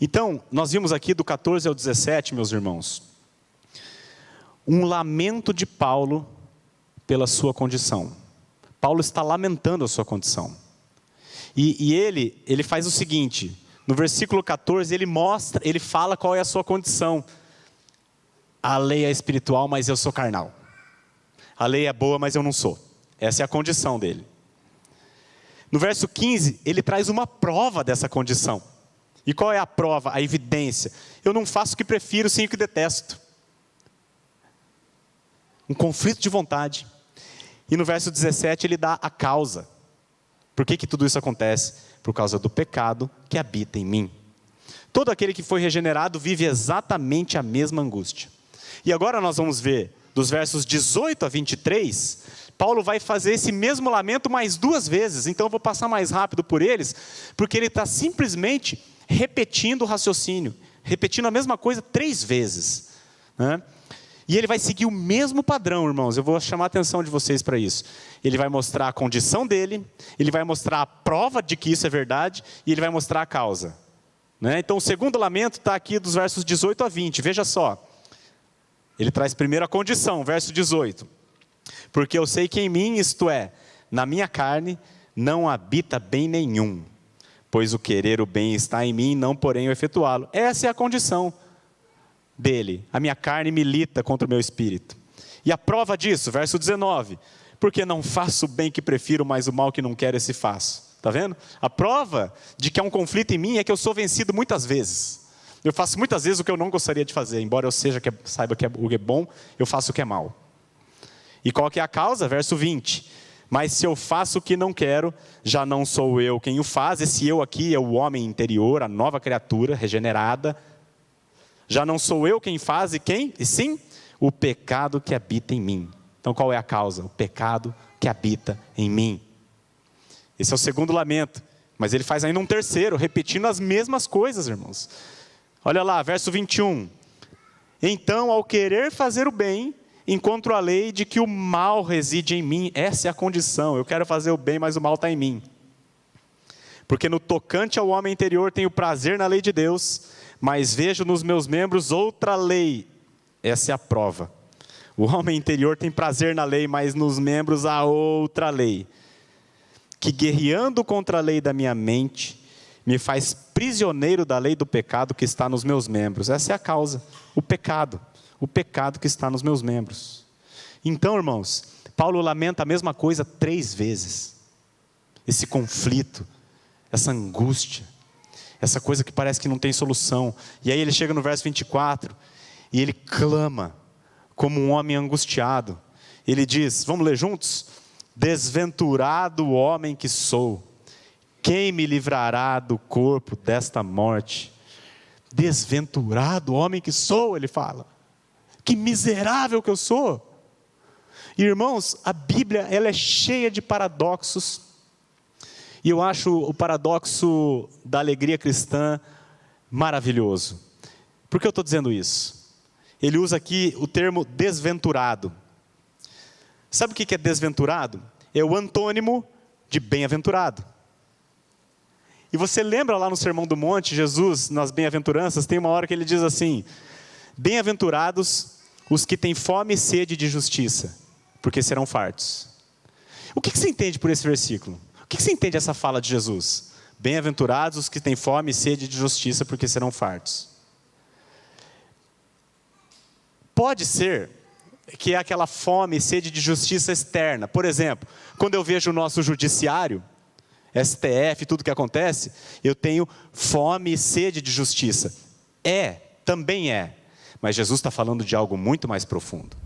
Então, nós vimos aqui do 14 ao 17, meus irmãos, um lamento de Paulo pela sua condição. Paulo está lamentando a sua condição. E ele faz o seguinte, no versículo 14, ele fala qual é a sua condição. A lei é espiritual, mas eu sou carnal. A lei é boa, mas eu não sou. Essa é a condição dele. No verso 15, ele traz uma prova dessa condição. E qual é a prova, a evidência? Eu não faço o que prefiro, sim o que detesto. Um conflito de vontade. E no verso 17 ele dá a causa. Por que tudo isso acontece? Por causa do pecado que habita em mim. Todo aquele que foi regenerado vive exatamente a mesma angústia. E agora nós vamos ver, dos versos 18 a 23, Paulo vai fazer esse mesmo lamento mais 2 vezes. Então eu vou passar mais rápido por eles, porque ele está simplesmente repetindo o raciocínio. Repetindo a mesma coisa 3 vezes. Né? E ele vai seguir o mesmo padrão, irmãos. Eu vou chamar a atenção de vocês para isso. Ele vai mostrar a condição dele, ele vai mostrar a prova de que isso é verdade, e ele vai mostrar a causa. Né? Então o segundo lamento está aqui dos versos 18 a 20. Veja só. Ele traz primeiro a condição, verso 18. Porque eu sei que em mim, isto é, na minha carne, não habita bem nenhum. Pois o querer o bem está em mim, não porém o efetuá-lo. Essa é a condição dele. A minha carne milita contra o meu espírito. E a prova disso, verso 19. Porque não faço o bem que prefiro, mas o mal que não quero, esse faço. Está vendo? A prova de que há um conflito em mim é que eu sou vencido muitas vezes. Eu faço muitas vezes o que eu não gostaria de fazer. Embora eu saiba que o que é bom, eu faço o que é mal. E qual que é a causa? Verso 20. Mas se eu faço o que não quero, já não sou eu quem o faz. Esse eu aqui é o homem interior, a nova criatura regenerada. Já não sou eu quem faz e quem? E sim, o pecado que habita em mim. Então qual é a causa? O pecado que habita em mim. Esse é o segundo lamento. Mas ele faz ainda um terceiro, repetindo as mesmas coisas, irmãos. Olha lá, verso 21. Então, ao querer fazer o bem, encontro a lei de que o mal reside em mim. Essa é a condição. Eu quero fazer o bem, mas o mal está em mim. Porque no tocante ao homem interior tenho prazer na lei de Deus, mas vejo nos meus membros outra lei. Essa é a prova. O homem interior tem prazer na lei, mas nos membros há outra lei, que guerreando contra a lei da minha mente, me faz prisioneiro da lei do pecado que está nos meus membros. Essa é a causa, o pecado que está nos meus membros. Então, irmãos, Paulo lamenta a mesma coisa 3 vezes. Esse conflito, essa angústia, essa coisa que parece que não tem solução. E aí ele chega no verso 24, e ele clama, como um homem angustiado. Ele diz, vamos ler juntos? Desventurado homem que sou, quem me livrará do corpo desta morte? Desventurado homem que sou, ele fala. Que miserável que eu sou. Irmãos, a Bíblia ela é cheia de paradoxos. E eu acho o paradoxo da alegria cristã maravilhoso. Por que eu estou dizendo isso? Ele usa aqui o termo desventurado. Sabe o que é desventurado? É o antônimo de bem-aventurado. E você lembra lá no Sermão do Monte, Jesus, nas bem-aventuranças, tem uma hora que ele diz assim: bem-aventurados os que têm fome e sede de justiça, porque serão fartos. O que você entende por esse versículo? O que você entende essa fala de Jesus? Bem-aventurados os que têm fome e sede de justiça, porque serão fartos. Pode ser que é aquela fome e sede de justiça externa. Por exemplo, quando eu vejo o nosso judiciário, STF, tudo que acontece, eu tenho fome e sede de justiça. Também é. Mas Jesus está falando de algo muito mais profundo.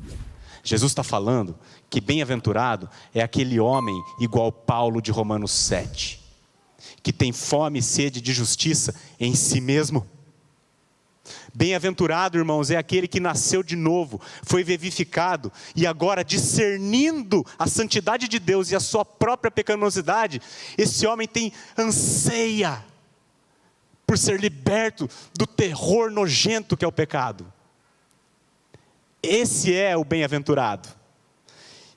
Jesus está falando que bem-aventurado é aquele homem igual Paulo de Romanos 7, que tem fome e sede de justiça em si mesmo. Bem-aventurado, irmãos, é aquele que nasceu de novo, foi vivificado, e agora discernindo a santidade de Deus e a sua própria pecaminosidade, esse homem anseia por ser liberto do terror nojento que é o pecado. Esse é o bem-aventurado.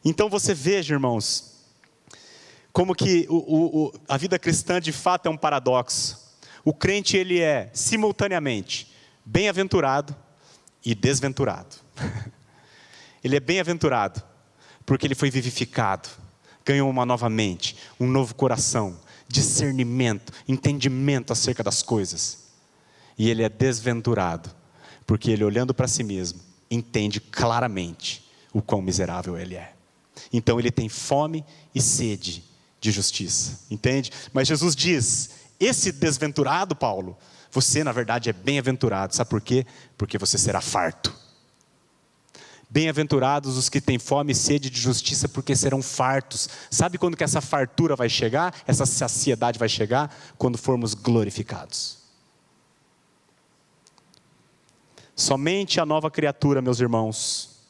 Então você veja, irmãos, como que a vida cristã de fato é um paradoxo. O crente ele é simultaneamente bem-aventurado e desventurado. Ele é bem-aventurado porque ele foi vivificado, ganhou uma nova mente, um novo coração, discernimento, entendimento acerca das coisas. E ele é desventurado porque ele, olhando para si mesmo, entende claramente o quão miserável ele é. Então ele tem fome e sede de justiça, entende? Mas Jesus diz, esse desventurado, Paulo, você na verdade é bem-aventurado. Sabe por quê? Porque você será farto. Bem-aventurados os que têm fome e sede de justiça, porque serão fartos. Sabe quando que essa fartura vai chegar? Essa saciedade vai chegar? Quando formos glorificados. Somente a nova criatura, meus irmãos,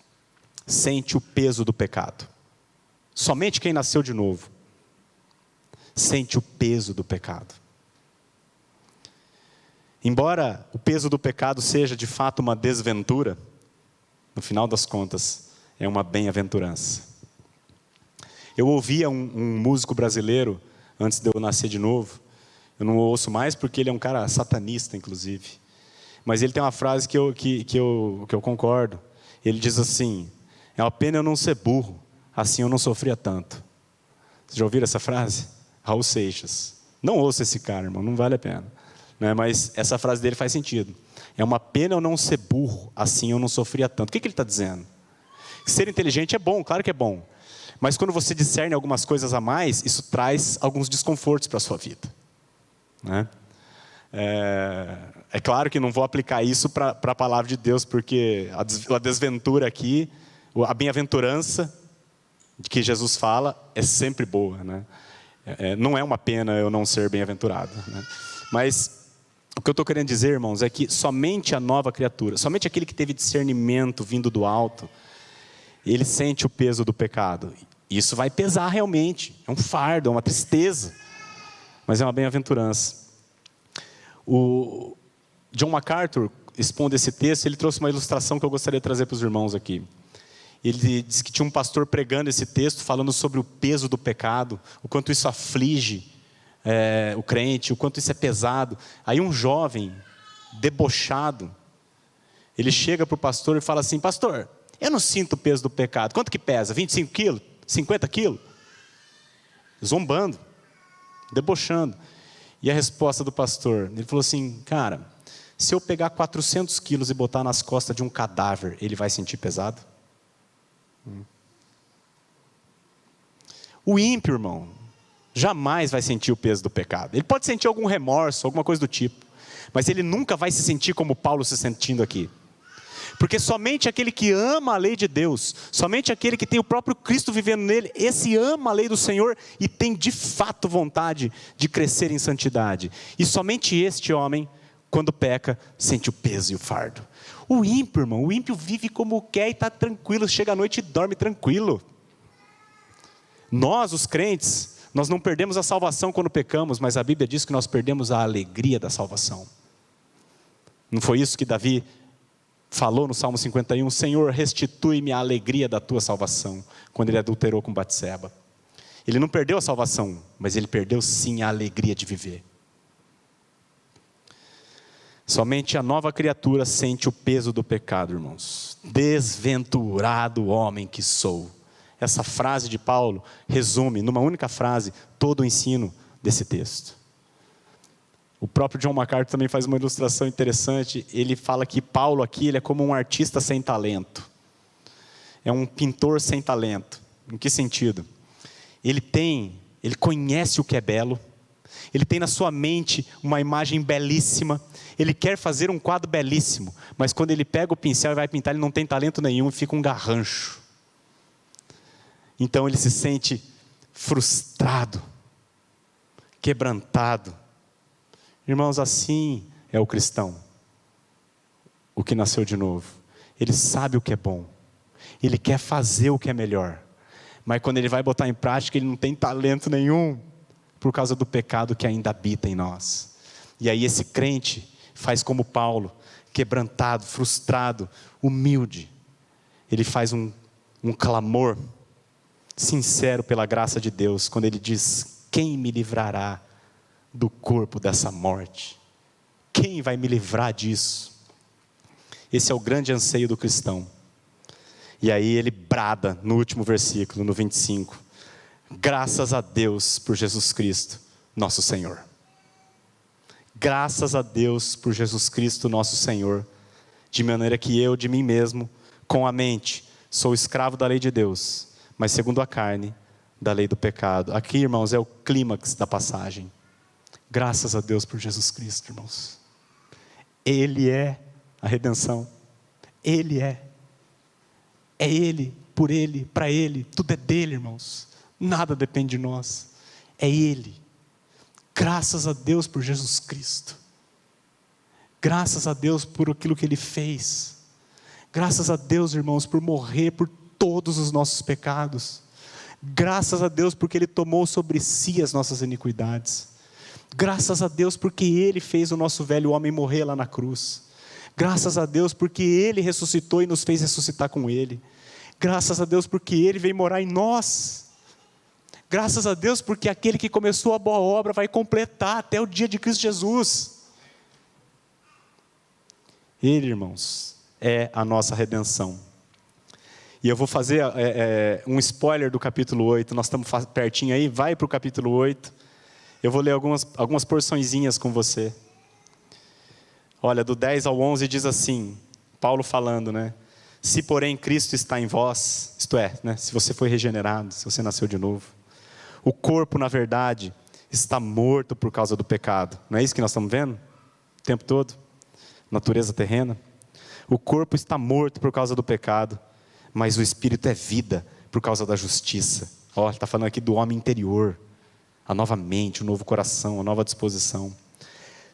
sente o peso do pecado. Somente quem nasceu de novo sente o peso do pecado. Embora o peso do pecado seja de fato uma desventura, no final das contas é uma bem-aventurança. Eu ouvia um músico brasileiro antes de eu nascer de novo. Eu não ouço mais porque ele é um cara satanista, inclusive. Mas ele tem uma frase que eu concordo. Ele diz assim: é uma pena eu não ser burro, assim eu não sofria tanto. Vocês já ouviram essa frase? Raul Seixas. Não ouça esse cara, irmão, não vale a pena. Mas essa frase dele faz sentido. É uma pena eu não ser burro, assim eu não sofria tanto. O que ele está dizendo? Ser inteligente é bom, claro que é bom. Mas quando você discerne algumas coisas a mais, isso traz alguns desconfortos para a sua vida, né? É claro que não vou aplicar isso para a palavra de Deus, porque a desventura aqui, a bem-aventurança de que Jesus fala é sempre boa, né? Não é uma pena eu não ser bem-aventurado, né? Mas o que eu estou querendo dizer, irmãos, é que somente a nova criatura, somente aquele que teve discernimento vindo do alto, ele sente o peso do pecado. Isso vai pesar realmente, é um fardo, é uma tristeza, mas é uma bem-aventurança. O John MacArthur, expondo esse texto, ele trouxe uma ilustração que eu gostaria de trazer para os irmãos aqui. Ele disse que tinha um pastor pregando esse texto, falando sobre o peso do pecado, o quanto isso aflige o crente, o quanto isso é pesado. Aí um jovem, debochado, ele chega para o pastor e fala assim: pastor, eu não sinto o peso do pecado. Quanto que pesa? 25 quilos? 50 quilos? Zombando, debochando. E a resposta do pastor, ele falou assim: cara, se eu pegar 400 quilos e botar nas costas de um cadáver, ele vai sentir pesado? O ímpio, irmão, jamais vai sentir o peso do pecado. Ele pode sentir algum remorso, alguma coisa do tipo, mas ele nunca vai se sentir como Paulo se sentindo aqui. Porque somente aquele que ama a lei de Deus, somente aquele que tem o próprio Cristo vivendo nele, esse ama a lei do Senhor e tem de fato vontade de crescer em santidade. E somente este homem, quando peca, sente o peso e o fardo. O ímpio, irmão, o ímpio vive como quer e está tranquilo, chega à noite e dorme tranquilo. Nós, os crentes, nós não perdemos a salvação quando pecamos, mas a Bíblia diz que nós perdemos a alegria da salvação. Não foi isso que Davi falou no Salmo 51, Senhor, restitui-me a alegria da tua salvação, quando ele adulterou com Batseba. Ele não perdeu a salvação, mas ele perdeu sim a alegria de viver. Somente a nova criatura sente o peso do pecado, irmãos. Desventurado homem que sou. Essa frase de Paulo resume, numa única frase, todo o ensino desse texto. O próprio John MacArthur também faz uma ilustração interessante. Ele fala que Paulo aqui ele é como um artista sem talento. É um pintor sem talento. Em que sentido? Ele conhece o que é belo. Ele tem na sua mente uma imagem belíssima. Ele quer fazer um quadro belíssimo. Mas quando ele pega o pincel e vai pintar, ele não tem talento nenhum e fica um garrancho. Então ele se sente frustrado, quebrantado. Irmãos, assim é o cristão, o que nasceu de novo. Ele sabe o que é bom, ele quer fazer o que é melhor, mas quando ele vai botar em prática, ele não tem talento nenhum, por causa do pecado que ainda habita em nós. E aí esse crente faz como Paulo, quebrantado, frustrado, humilde. Ele faz um clamor sincero pela graça de Deus, quando ele diz: quem me livrará do corpo dessa morte? Quem vai me livrar disso? Esse é o grande anseio do cristão. E aí ele brada no último versículo, no 25: graças a Deus por Jesus Cristo, nosso Senhor. Graças a Deus por Jesus Cristo, nosso Senhor, de maneira que eu, de mim mesmo, com a mente, sou escravo da lei de Deus, mas segundo a carne, da lei do pecado. Aqui, irmãos, é o clímax da passagem. Graças a Deus por Jesus Cristo, irmãos. Ele é a redenção. Ele é. É Ele, por Ele, para Ele. Tudo é dele, irmãos. Nada depende de nós. É Ele. Graças a Deus por Jesus Cristo. Graças a Deus por aquilo que Ele fez. Graças a Deus, irmãos, por morrer por todos os nossos pecados. Graças a Deus porque Ele tomou sobre si as nossas iniquidades. Graças a Deus porque Ele fez o nosso velho homem morrer lá na cruz. Graças a Deus porque Ele ressuscitou e nos fez ressuscitar com Ele. Graças a Deus porque Ele veio morar em nós. Graças a Deus porque aquele que começou a boa obra vai completar até o dia de Cristo Jesus. Ele, irmãos, é a nossa redenção. E eu vou fazer um spoiler do capítulo 8, nós estamos pertinho aí, vai para o capítulo 8. Eu vou ler algumas porçõezinhas com você. Olha, do 10 ao 11 diz assim, Paulo falando, né? Se porém Cristo está em vós, isto é, né, se você foi regenerado, se você nasceu de novo, o corpo, na verdade, está morto por causa do pecado. Não é isso que nós estamos vendo o tempo todo? Natureza terrena. O corpo está morto por causa do pecado, mas o espírito é vida por causa da justiça. Ele está falando aqui do homem interior, a nova mente, o novo coração, a nova disposição.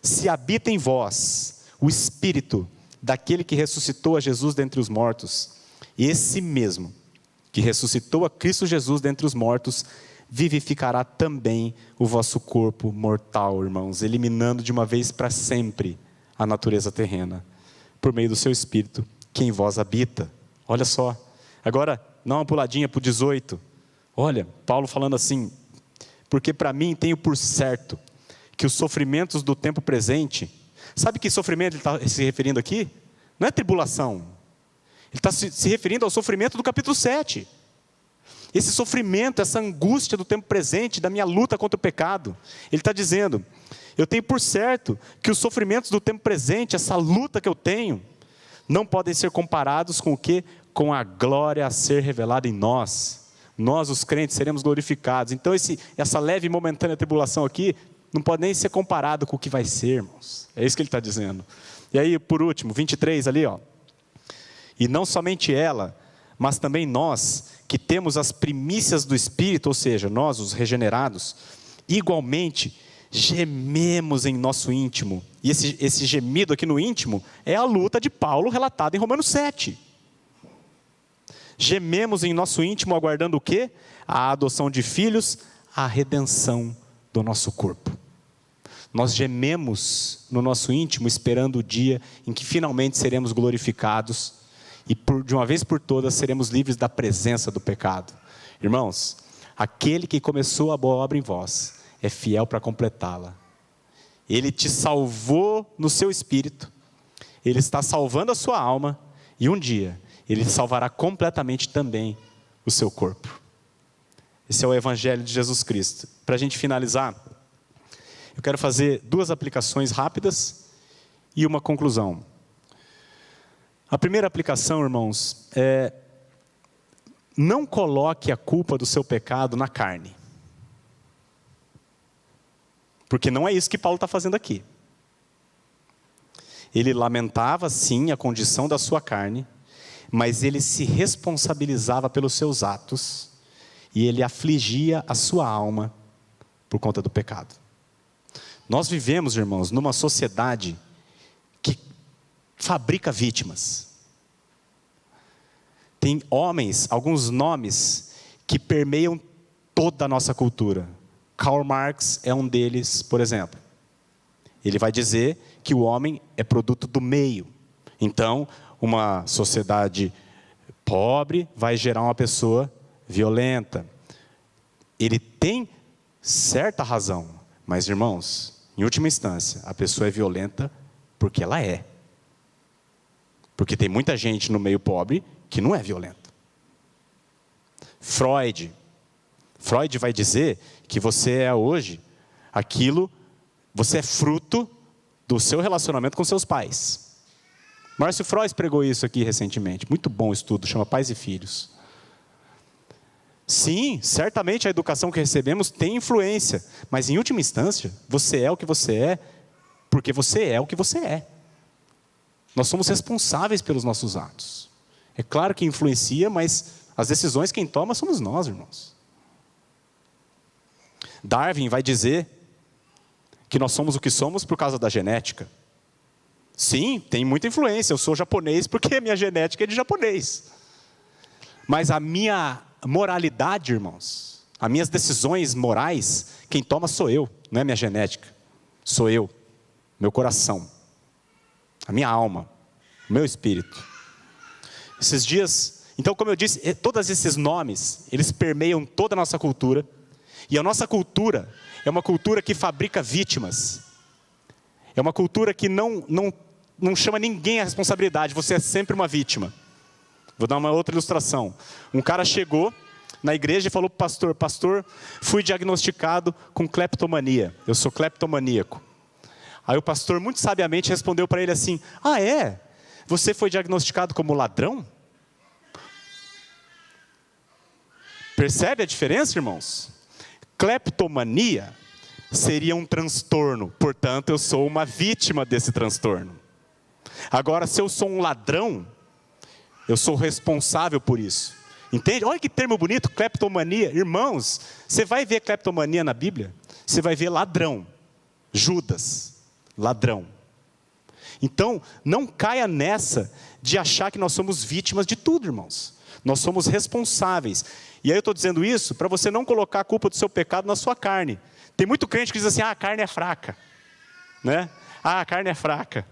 Se habita em vós o espírito daquele que ressuscitou a Jesus dentre os mortos, esse mesmo que ressuscitou a Cristo Jesus dentre os mortos, vivificará também o vosso corpo mortal, irmãos, eliminando de uma vez para sempre a natureza terrena, por meio do seu Espírito, que em vós habita. Olha só, agora dá uma puladinha para o 18, olha, Paulo falando assim, porque para mim tenho por certo, que os sofrimentos do tempo presente, sabe que sofrimento ele está se referindo aqui? Não é tribulação, ele está se referindo ao sofrimento do capítulo 7, esse sofrimento, essa angústia do tempo presente, da minha luta contra o pecado. Ele está dizendo, eu tenho por certo que os sofrimentos do tempo presente, essa luta que eu tenho, não podem ser comparados com o quê? Com a glória a ser revelada em nós. Nós, os crentes, seremos glorificados. Então essa leve e momentânea tribulação aqui, não pode nem ser comparado com o que vai ser, irmãos. É isso que ele está dizendo. E aí, por último, 23 ali, ó. E não somente ela, mas também nós, que temos as primícias do Espírito, ou seja, nós, os regenerados, igualmente gememos em nosso íntimo. E esse gemido aqui no íntimo é a luta de Paulo relatada em Romanos 7. Gememos em nosso íntimo aguardando o quê? A adoção de filhos, a redenção do nosso corpo. Nós gememos no nosso íntimo esperando o dia em que finalmente seremos glorificados e de uma vez por todas seremos livres da presença do pecado. Irmãos, aquele que começou a boa obra em vós é fiel para completá-la. Ele te salvou no seu espírito, ele está salvando a sua alma e um dia ele salvará completamente também o seu corpo. Esse é o Evangelho de Jesus Cristo. Para a gente finalizar, eu quero fazer 2 aplicações rápidas e uma conclusão. A primeira aplicação, irmãos, é: não coloque a culpa do seu pecado na carne. Porque não é isso que Paulo está fazendo aqui. Ele lamentava, sim, a condição da sua carne, mas ele se responsabilizava pelos seus atos e ele afligia a sua alma por conta do pecado. Nós vivemos, irmãos, numa sociedade que fabrica vítimas. Tem homens, alguns nomes que permeiam toda a nossa cultura. Karl Marx é um deles, por exemplo. Ele vai dizer que o homem é produto do meio. Então, uma sociedade pobre vai gerar uma pessoa violenta. Ele tem certa razão, mas, irmãos, em última instância, a pessoa é violenta porque ela é. Porque tem muita gente no meio pobre que não é violenta. Freud vai dizer que você é hoje você é fruto do seu relacionamento com seus pais. Márcio Freud pregou isso aqui recentemente. Muito bom estudo, chama Pais e Filhos. Sim, certamente a educação que recebemos tem influência, mas em última instância, você é o que você é, porque você é o que você é. Nós somos responsáveis pelos nossos atos. É claro que influencia, mas as decisões quem toma somos nós, irmãos. Darwin vai dizer que nós somos o que somos por causa da genética. Sim, tem muita influência. Eu sou japonês porque a minha genética é de japonês. Mas a minha moralidade, irmãos, as minhas decisões morais, quem toma sou eu, não é minha genética. Sou eu, meu coração, a minha alma, o meu espírito. Esses dias, então, como eu disse, todos esses nomes, eles permeiam toda a nossa cultura. E a nossa cultura é uma cultura que fabrica vítimas. É uma cultura que não chama ninguém à responsabilidade. Você é sempre uma vítima. Vou dar uma outra ilustração. Um cara chegou na igreja e falou para o pastor: pastor, fui diagnosticado com cleptomania. Eu sou cleptomaníaco. Aí o pastor, muito sabiamente, respondeu para ele assim: ah, é? Você foi diagnosticado como ladrão? Percebe a diferença, irmãos? Cleptomania seria um transtorno, portanto, eu sou uma vítima desse transtorno. Agora, se eu sou um ladrão, eu sou responsável por isso. Entende? Olha que termo bonito, cleptomania. Irmãos, você vai ver cleptomania na Bíblia? Você vai ver ladrão. Judas, ladrão. Então, não caia nessa de achar que nós somos vítimas de tudo, irmãos. Nós somos responsáveis. E aí eu estou dizendo isso para você não colocar a culpa do seu pecado na sua carne. Tem muito crente que diz assim, a carne é fraca. Né? A carne é fraca.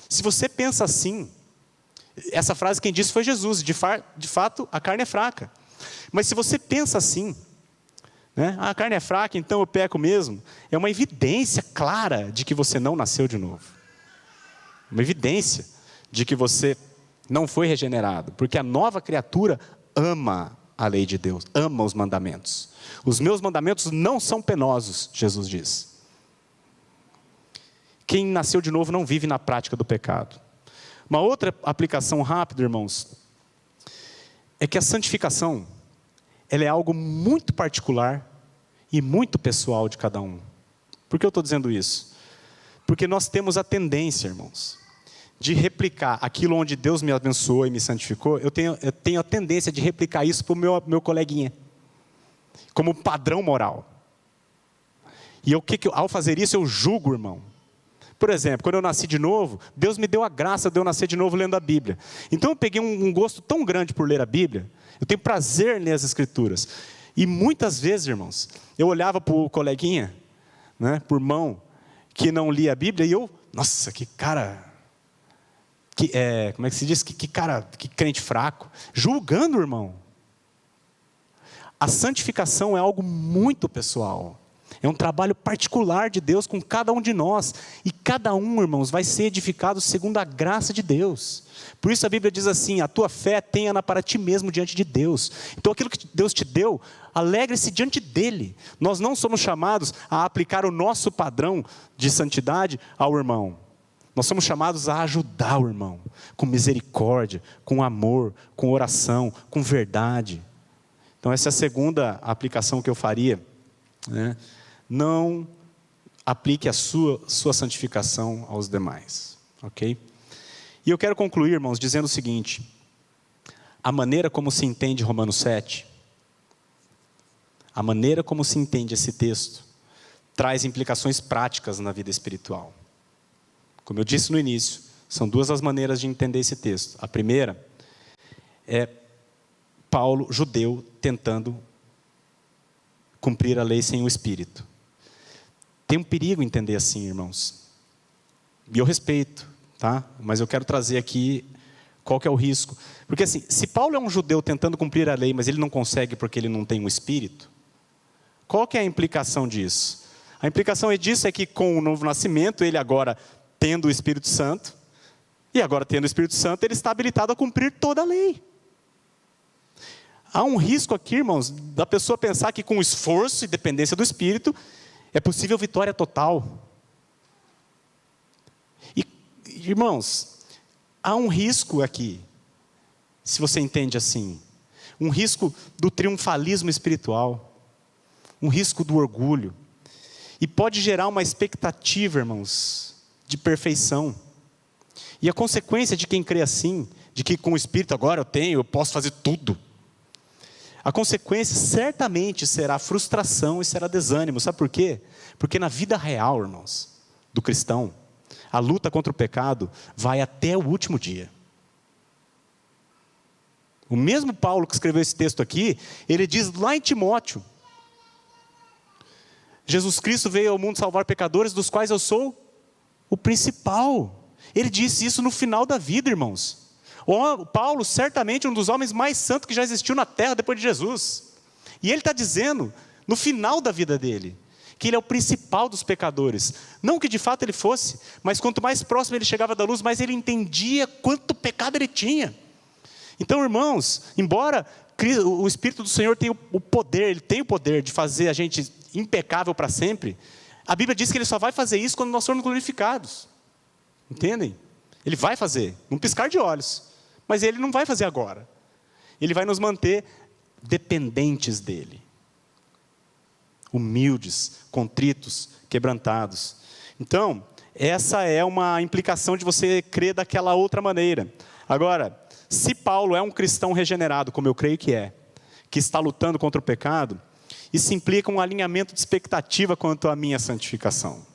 Se você pensa assim, essa frase quem disse foi Jesus, de fato a carne é fraca. Mas se você pensa assim, né, a carne é fraca, então eu peco mesmo, é uma evidência clara de que você não nasceu de novo. Uma evidência de que você não foi regenerado, porque a nova criatura ama a lei de Deus, ama os mandamentos. Os meus mandamentos não são penosos, Jesus diz. Quem nasceu de novo não vive na prática do pecado. Uma outra aplicação rápida, irmãos, é que a santificação, ela é algo muito particular e muito pessoal de cada um. Por que eu estou dizendo isso? Porque nós temos a tendência, irmãos, de replicar aquilo onde Deus me abençoou e me santificou. Eu tenho a tendência de replicar isso para o meu coleguinha, como padrão moral. E ao fazer isso, eu julgo, irmão. Por exemplo, quando eu nasci de novo, Deus me deu a graça de eu nascer de novo lendo a Bíblia. Então eu peguei um gosto tão grande por ler a Bíblia, eu tenho prazer em ler as Escrituras. E muitas vezes, irmãos, eu olhava para o coleguinha, né, por irmão, que não lia a Bíblia, e eu, nossa, que cara, como é que se diz? Que cara, que crente fraco. Julgando o irmão. A santificação é algo muito pessoal. É um trabalho particular de Deus com cada um de nós. E cada um, irmãos, vai ser edificado segundo a graça de Deus. Por isso a Bíblia diz assim, a tua fé tenha-na para ti mesmo diante de Deus. Então aquilo que Deus te deu, alegre-se diante dele. Nós não somos chamados a aplicar o nosso padrão de santidade ao irmão. Nós somos chamados a ajudar o irmão, com misericórdia, com amor, com oração, com verdade. Então essa é a segunda aplicação que eu faria, né? Não aplique a sua santificação aos demais, ok? E eu quero concluir, irmãos, dizendo o seguinte, a maneira como se entende Romanos 7, a maneira como se entende esse texto, traz implicações práticas na vida espiritual. Como eu disse no início, são duas as maneiras de entender esse texto. A primeira é Paulo, judeu, tentando cumprir a lei sem o Espírito. Tem um perigo entender assim, irmãos. E eu respeito, tá? Mas eu quero trazer aqui qual que é o risco. Porque assim, se Paulo é um judeu tentando cumprir a lei, mas ele não consegue porque ele não tem um Espírito, qual que é a implicação disso? A implicação disso é que com o novo nascimento, ele agora, tendo o Espírito Santo, e agora tendo o Espírito Santo, ele está habilitado a cumprir toda a lei. Há um risco aqui, irmãos, da pessoa pensar que com esforço e dependência do Espírito, é possível vitória total. E, irmãos, há um risco aqui, se você entende assim, um risco do triunfalismo espiritual, um risco do orgulho, e pode gerar uma expectativa, irmãos, de perfeição. E a consequência de quem crê assim, de que com o Espírito agora eu posso fazer tudo, a consequência certamente será frustração e será desânimo. Sabe por quê? Porque na vida real, irmãos, do cristão, a luta contra o pecado vai até o último dia. O mesmo Paulo que escreveu esse texto aqui, ele diz lá em Timóteo, Jesus Cristo veio ao mundo salvar pecadores, dos quais eu sou o principal. Ele disse isso no final da vida, irmãos. Paulo, certamente um dos homens mais santos que já existiu na terra depois de Jesus. E ele está dizendo, no final da vida dele, que ele é o principal dos pecadores. Não que de fato ele fosse, mas quanto mais próximo ele chegava da luz, mais ele entendia quanto pecado ele tinha. Então, irmãos, embora o Espírito do Senhor tenha o poder, ele tem o poder de fazer a gente impecável para sempre, a Bíblia diz que ele só vai fazer isso quando nós formos glorificados. Entendem? Ele vai fazer, num piscar de olhos. Mas ele não vai fazer agora. Ele vai nos manter dependentes dele. Humildes, contritos, quebrantados. Então, essa é uma implicação de você crer daquela outra maneira. Agora, se Paulo é um cristão regenerado, como eu creio que está lutando contra o pecado, isso implica um alinhamento de expectativa quanto à minha santificação.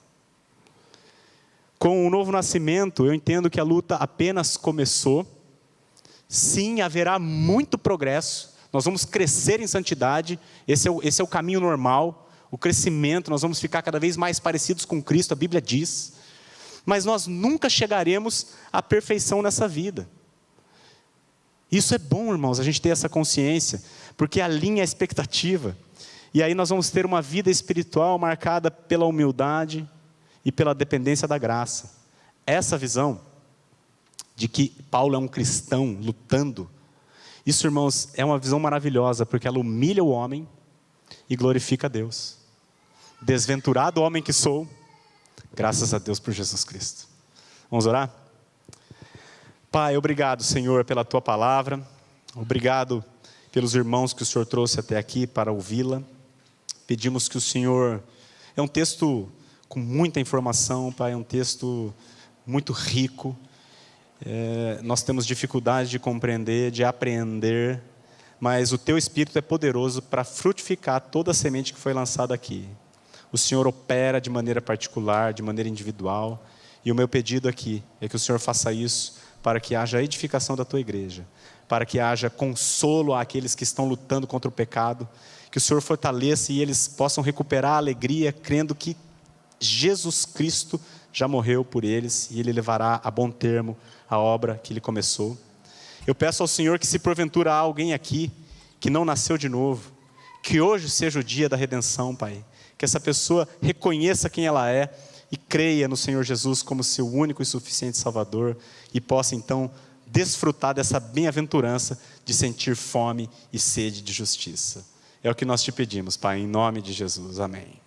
Com o novo nascimento, eu entendo que a luta apenas começou. Sim, haverá muito progresso. Nós vamos crescer em santidade. Esse é o caminho normal. O crescimento, nós vamos ficar cada vez mais parecidos com Cristo, a Bíblia diz. Mas nós nunca chegaremos à perfeição nessa vida. Isso é bom, irmãos, a gente ter essa consciência, porque alinha a expectativa. E aí nós vamos ter uma vida espiritual marcada pela humildade e pela dependência da graça. Essa visão de que Paulo é um cristão lutando, isso, irmãos, é uma visão maravilhosa, porque ela humilha o homem e glorifica a Deus. Desventurado homem que sou, graças a Deus por Jesus Cristo. Vamos orar? Pai, obrigado, Senhor, pela Tua palavra. Obrigado pelos irmãos que o Senhor trouxe até aqui para ouvi-la. Pedimos que o Senhor... É um texto com muita informação, Pai, é um texto muito rico. Nós temos dificuldade de compreender, de apreender, mas o Teu Espírito é poderoso para frutificar toda a semente que foi lançada aqui. O Senhor opera de maneira particular, de maneira individual, e o meu pedido aqui é que o Senhor faça isso para que haja edificação da Tua igreja, para que haja consolo àqueles que estão lutando contra o pecado, que o Senhor fortaleça e eles possam recuperar a alegria, crendo que Jesus Cristo já morreu por eles e Ele levará a bom termo a obra que Ele começou. Eu peço ao Senhor que, se porventura há alguém aqui que não nasceu de novo, que hoje seja o dia da redenção, Pai. Que essa pessoa reconheça quem ela é e creia no Senhor Jesus como seu único e suficiente Salvador e possa então desfrutar dessa bem-aventurança de sentir fome e sede de justiça. É o que nós te pedimos, Pai, em nome de Jesus. Amém.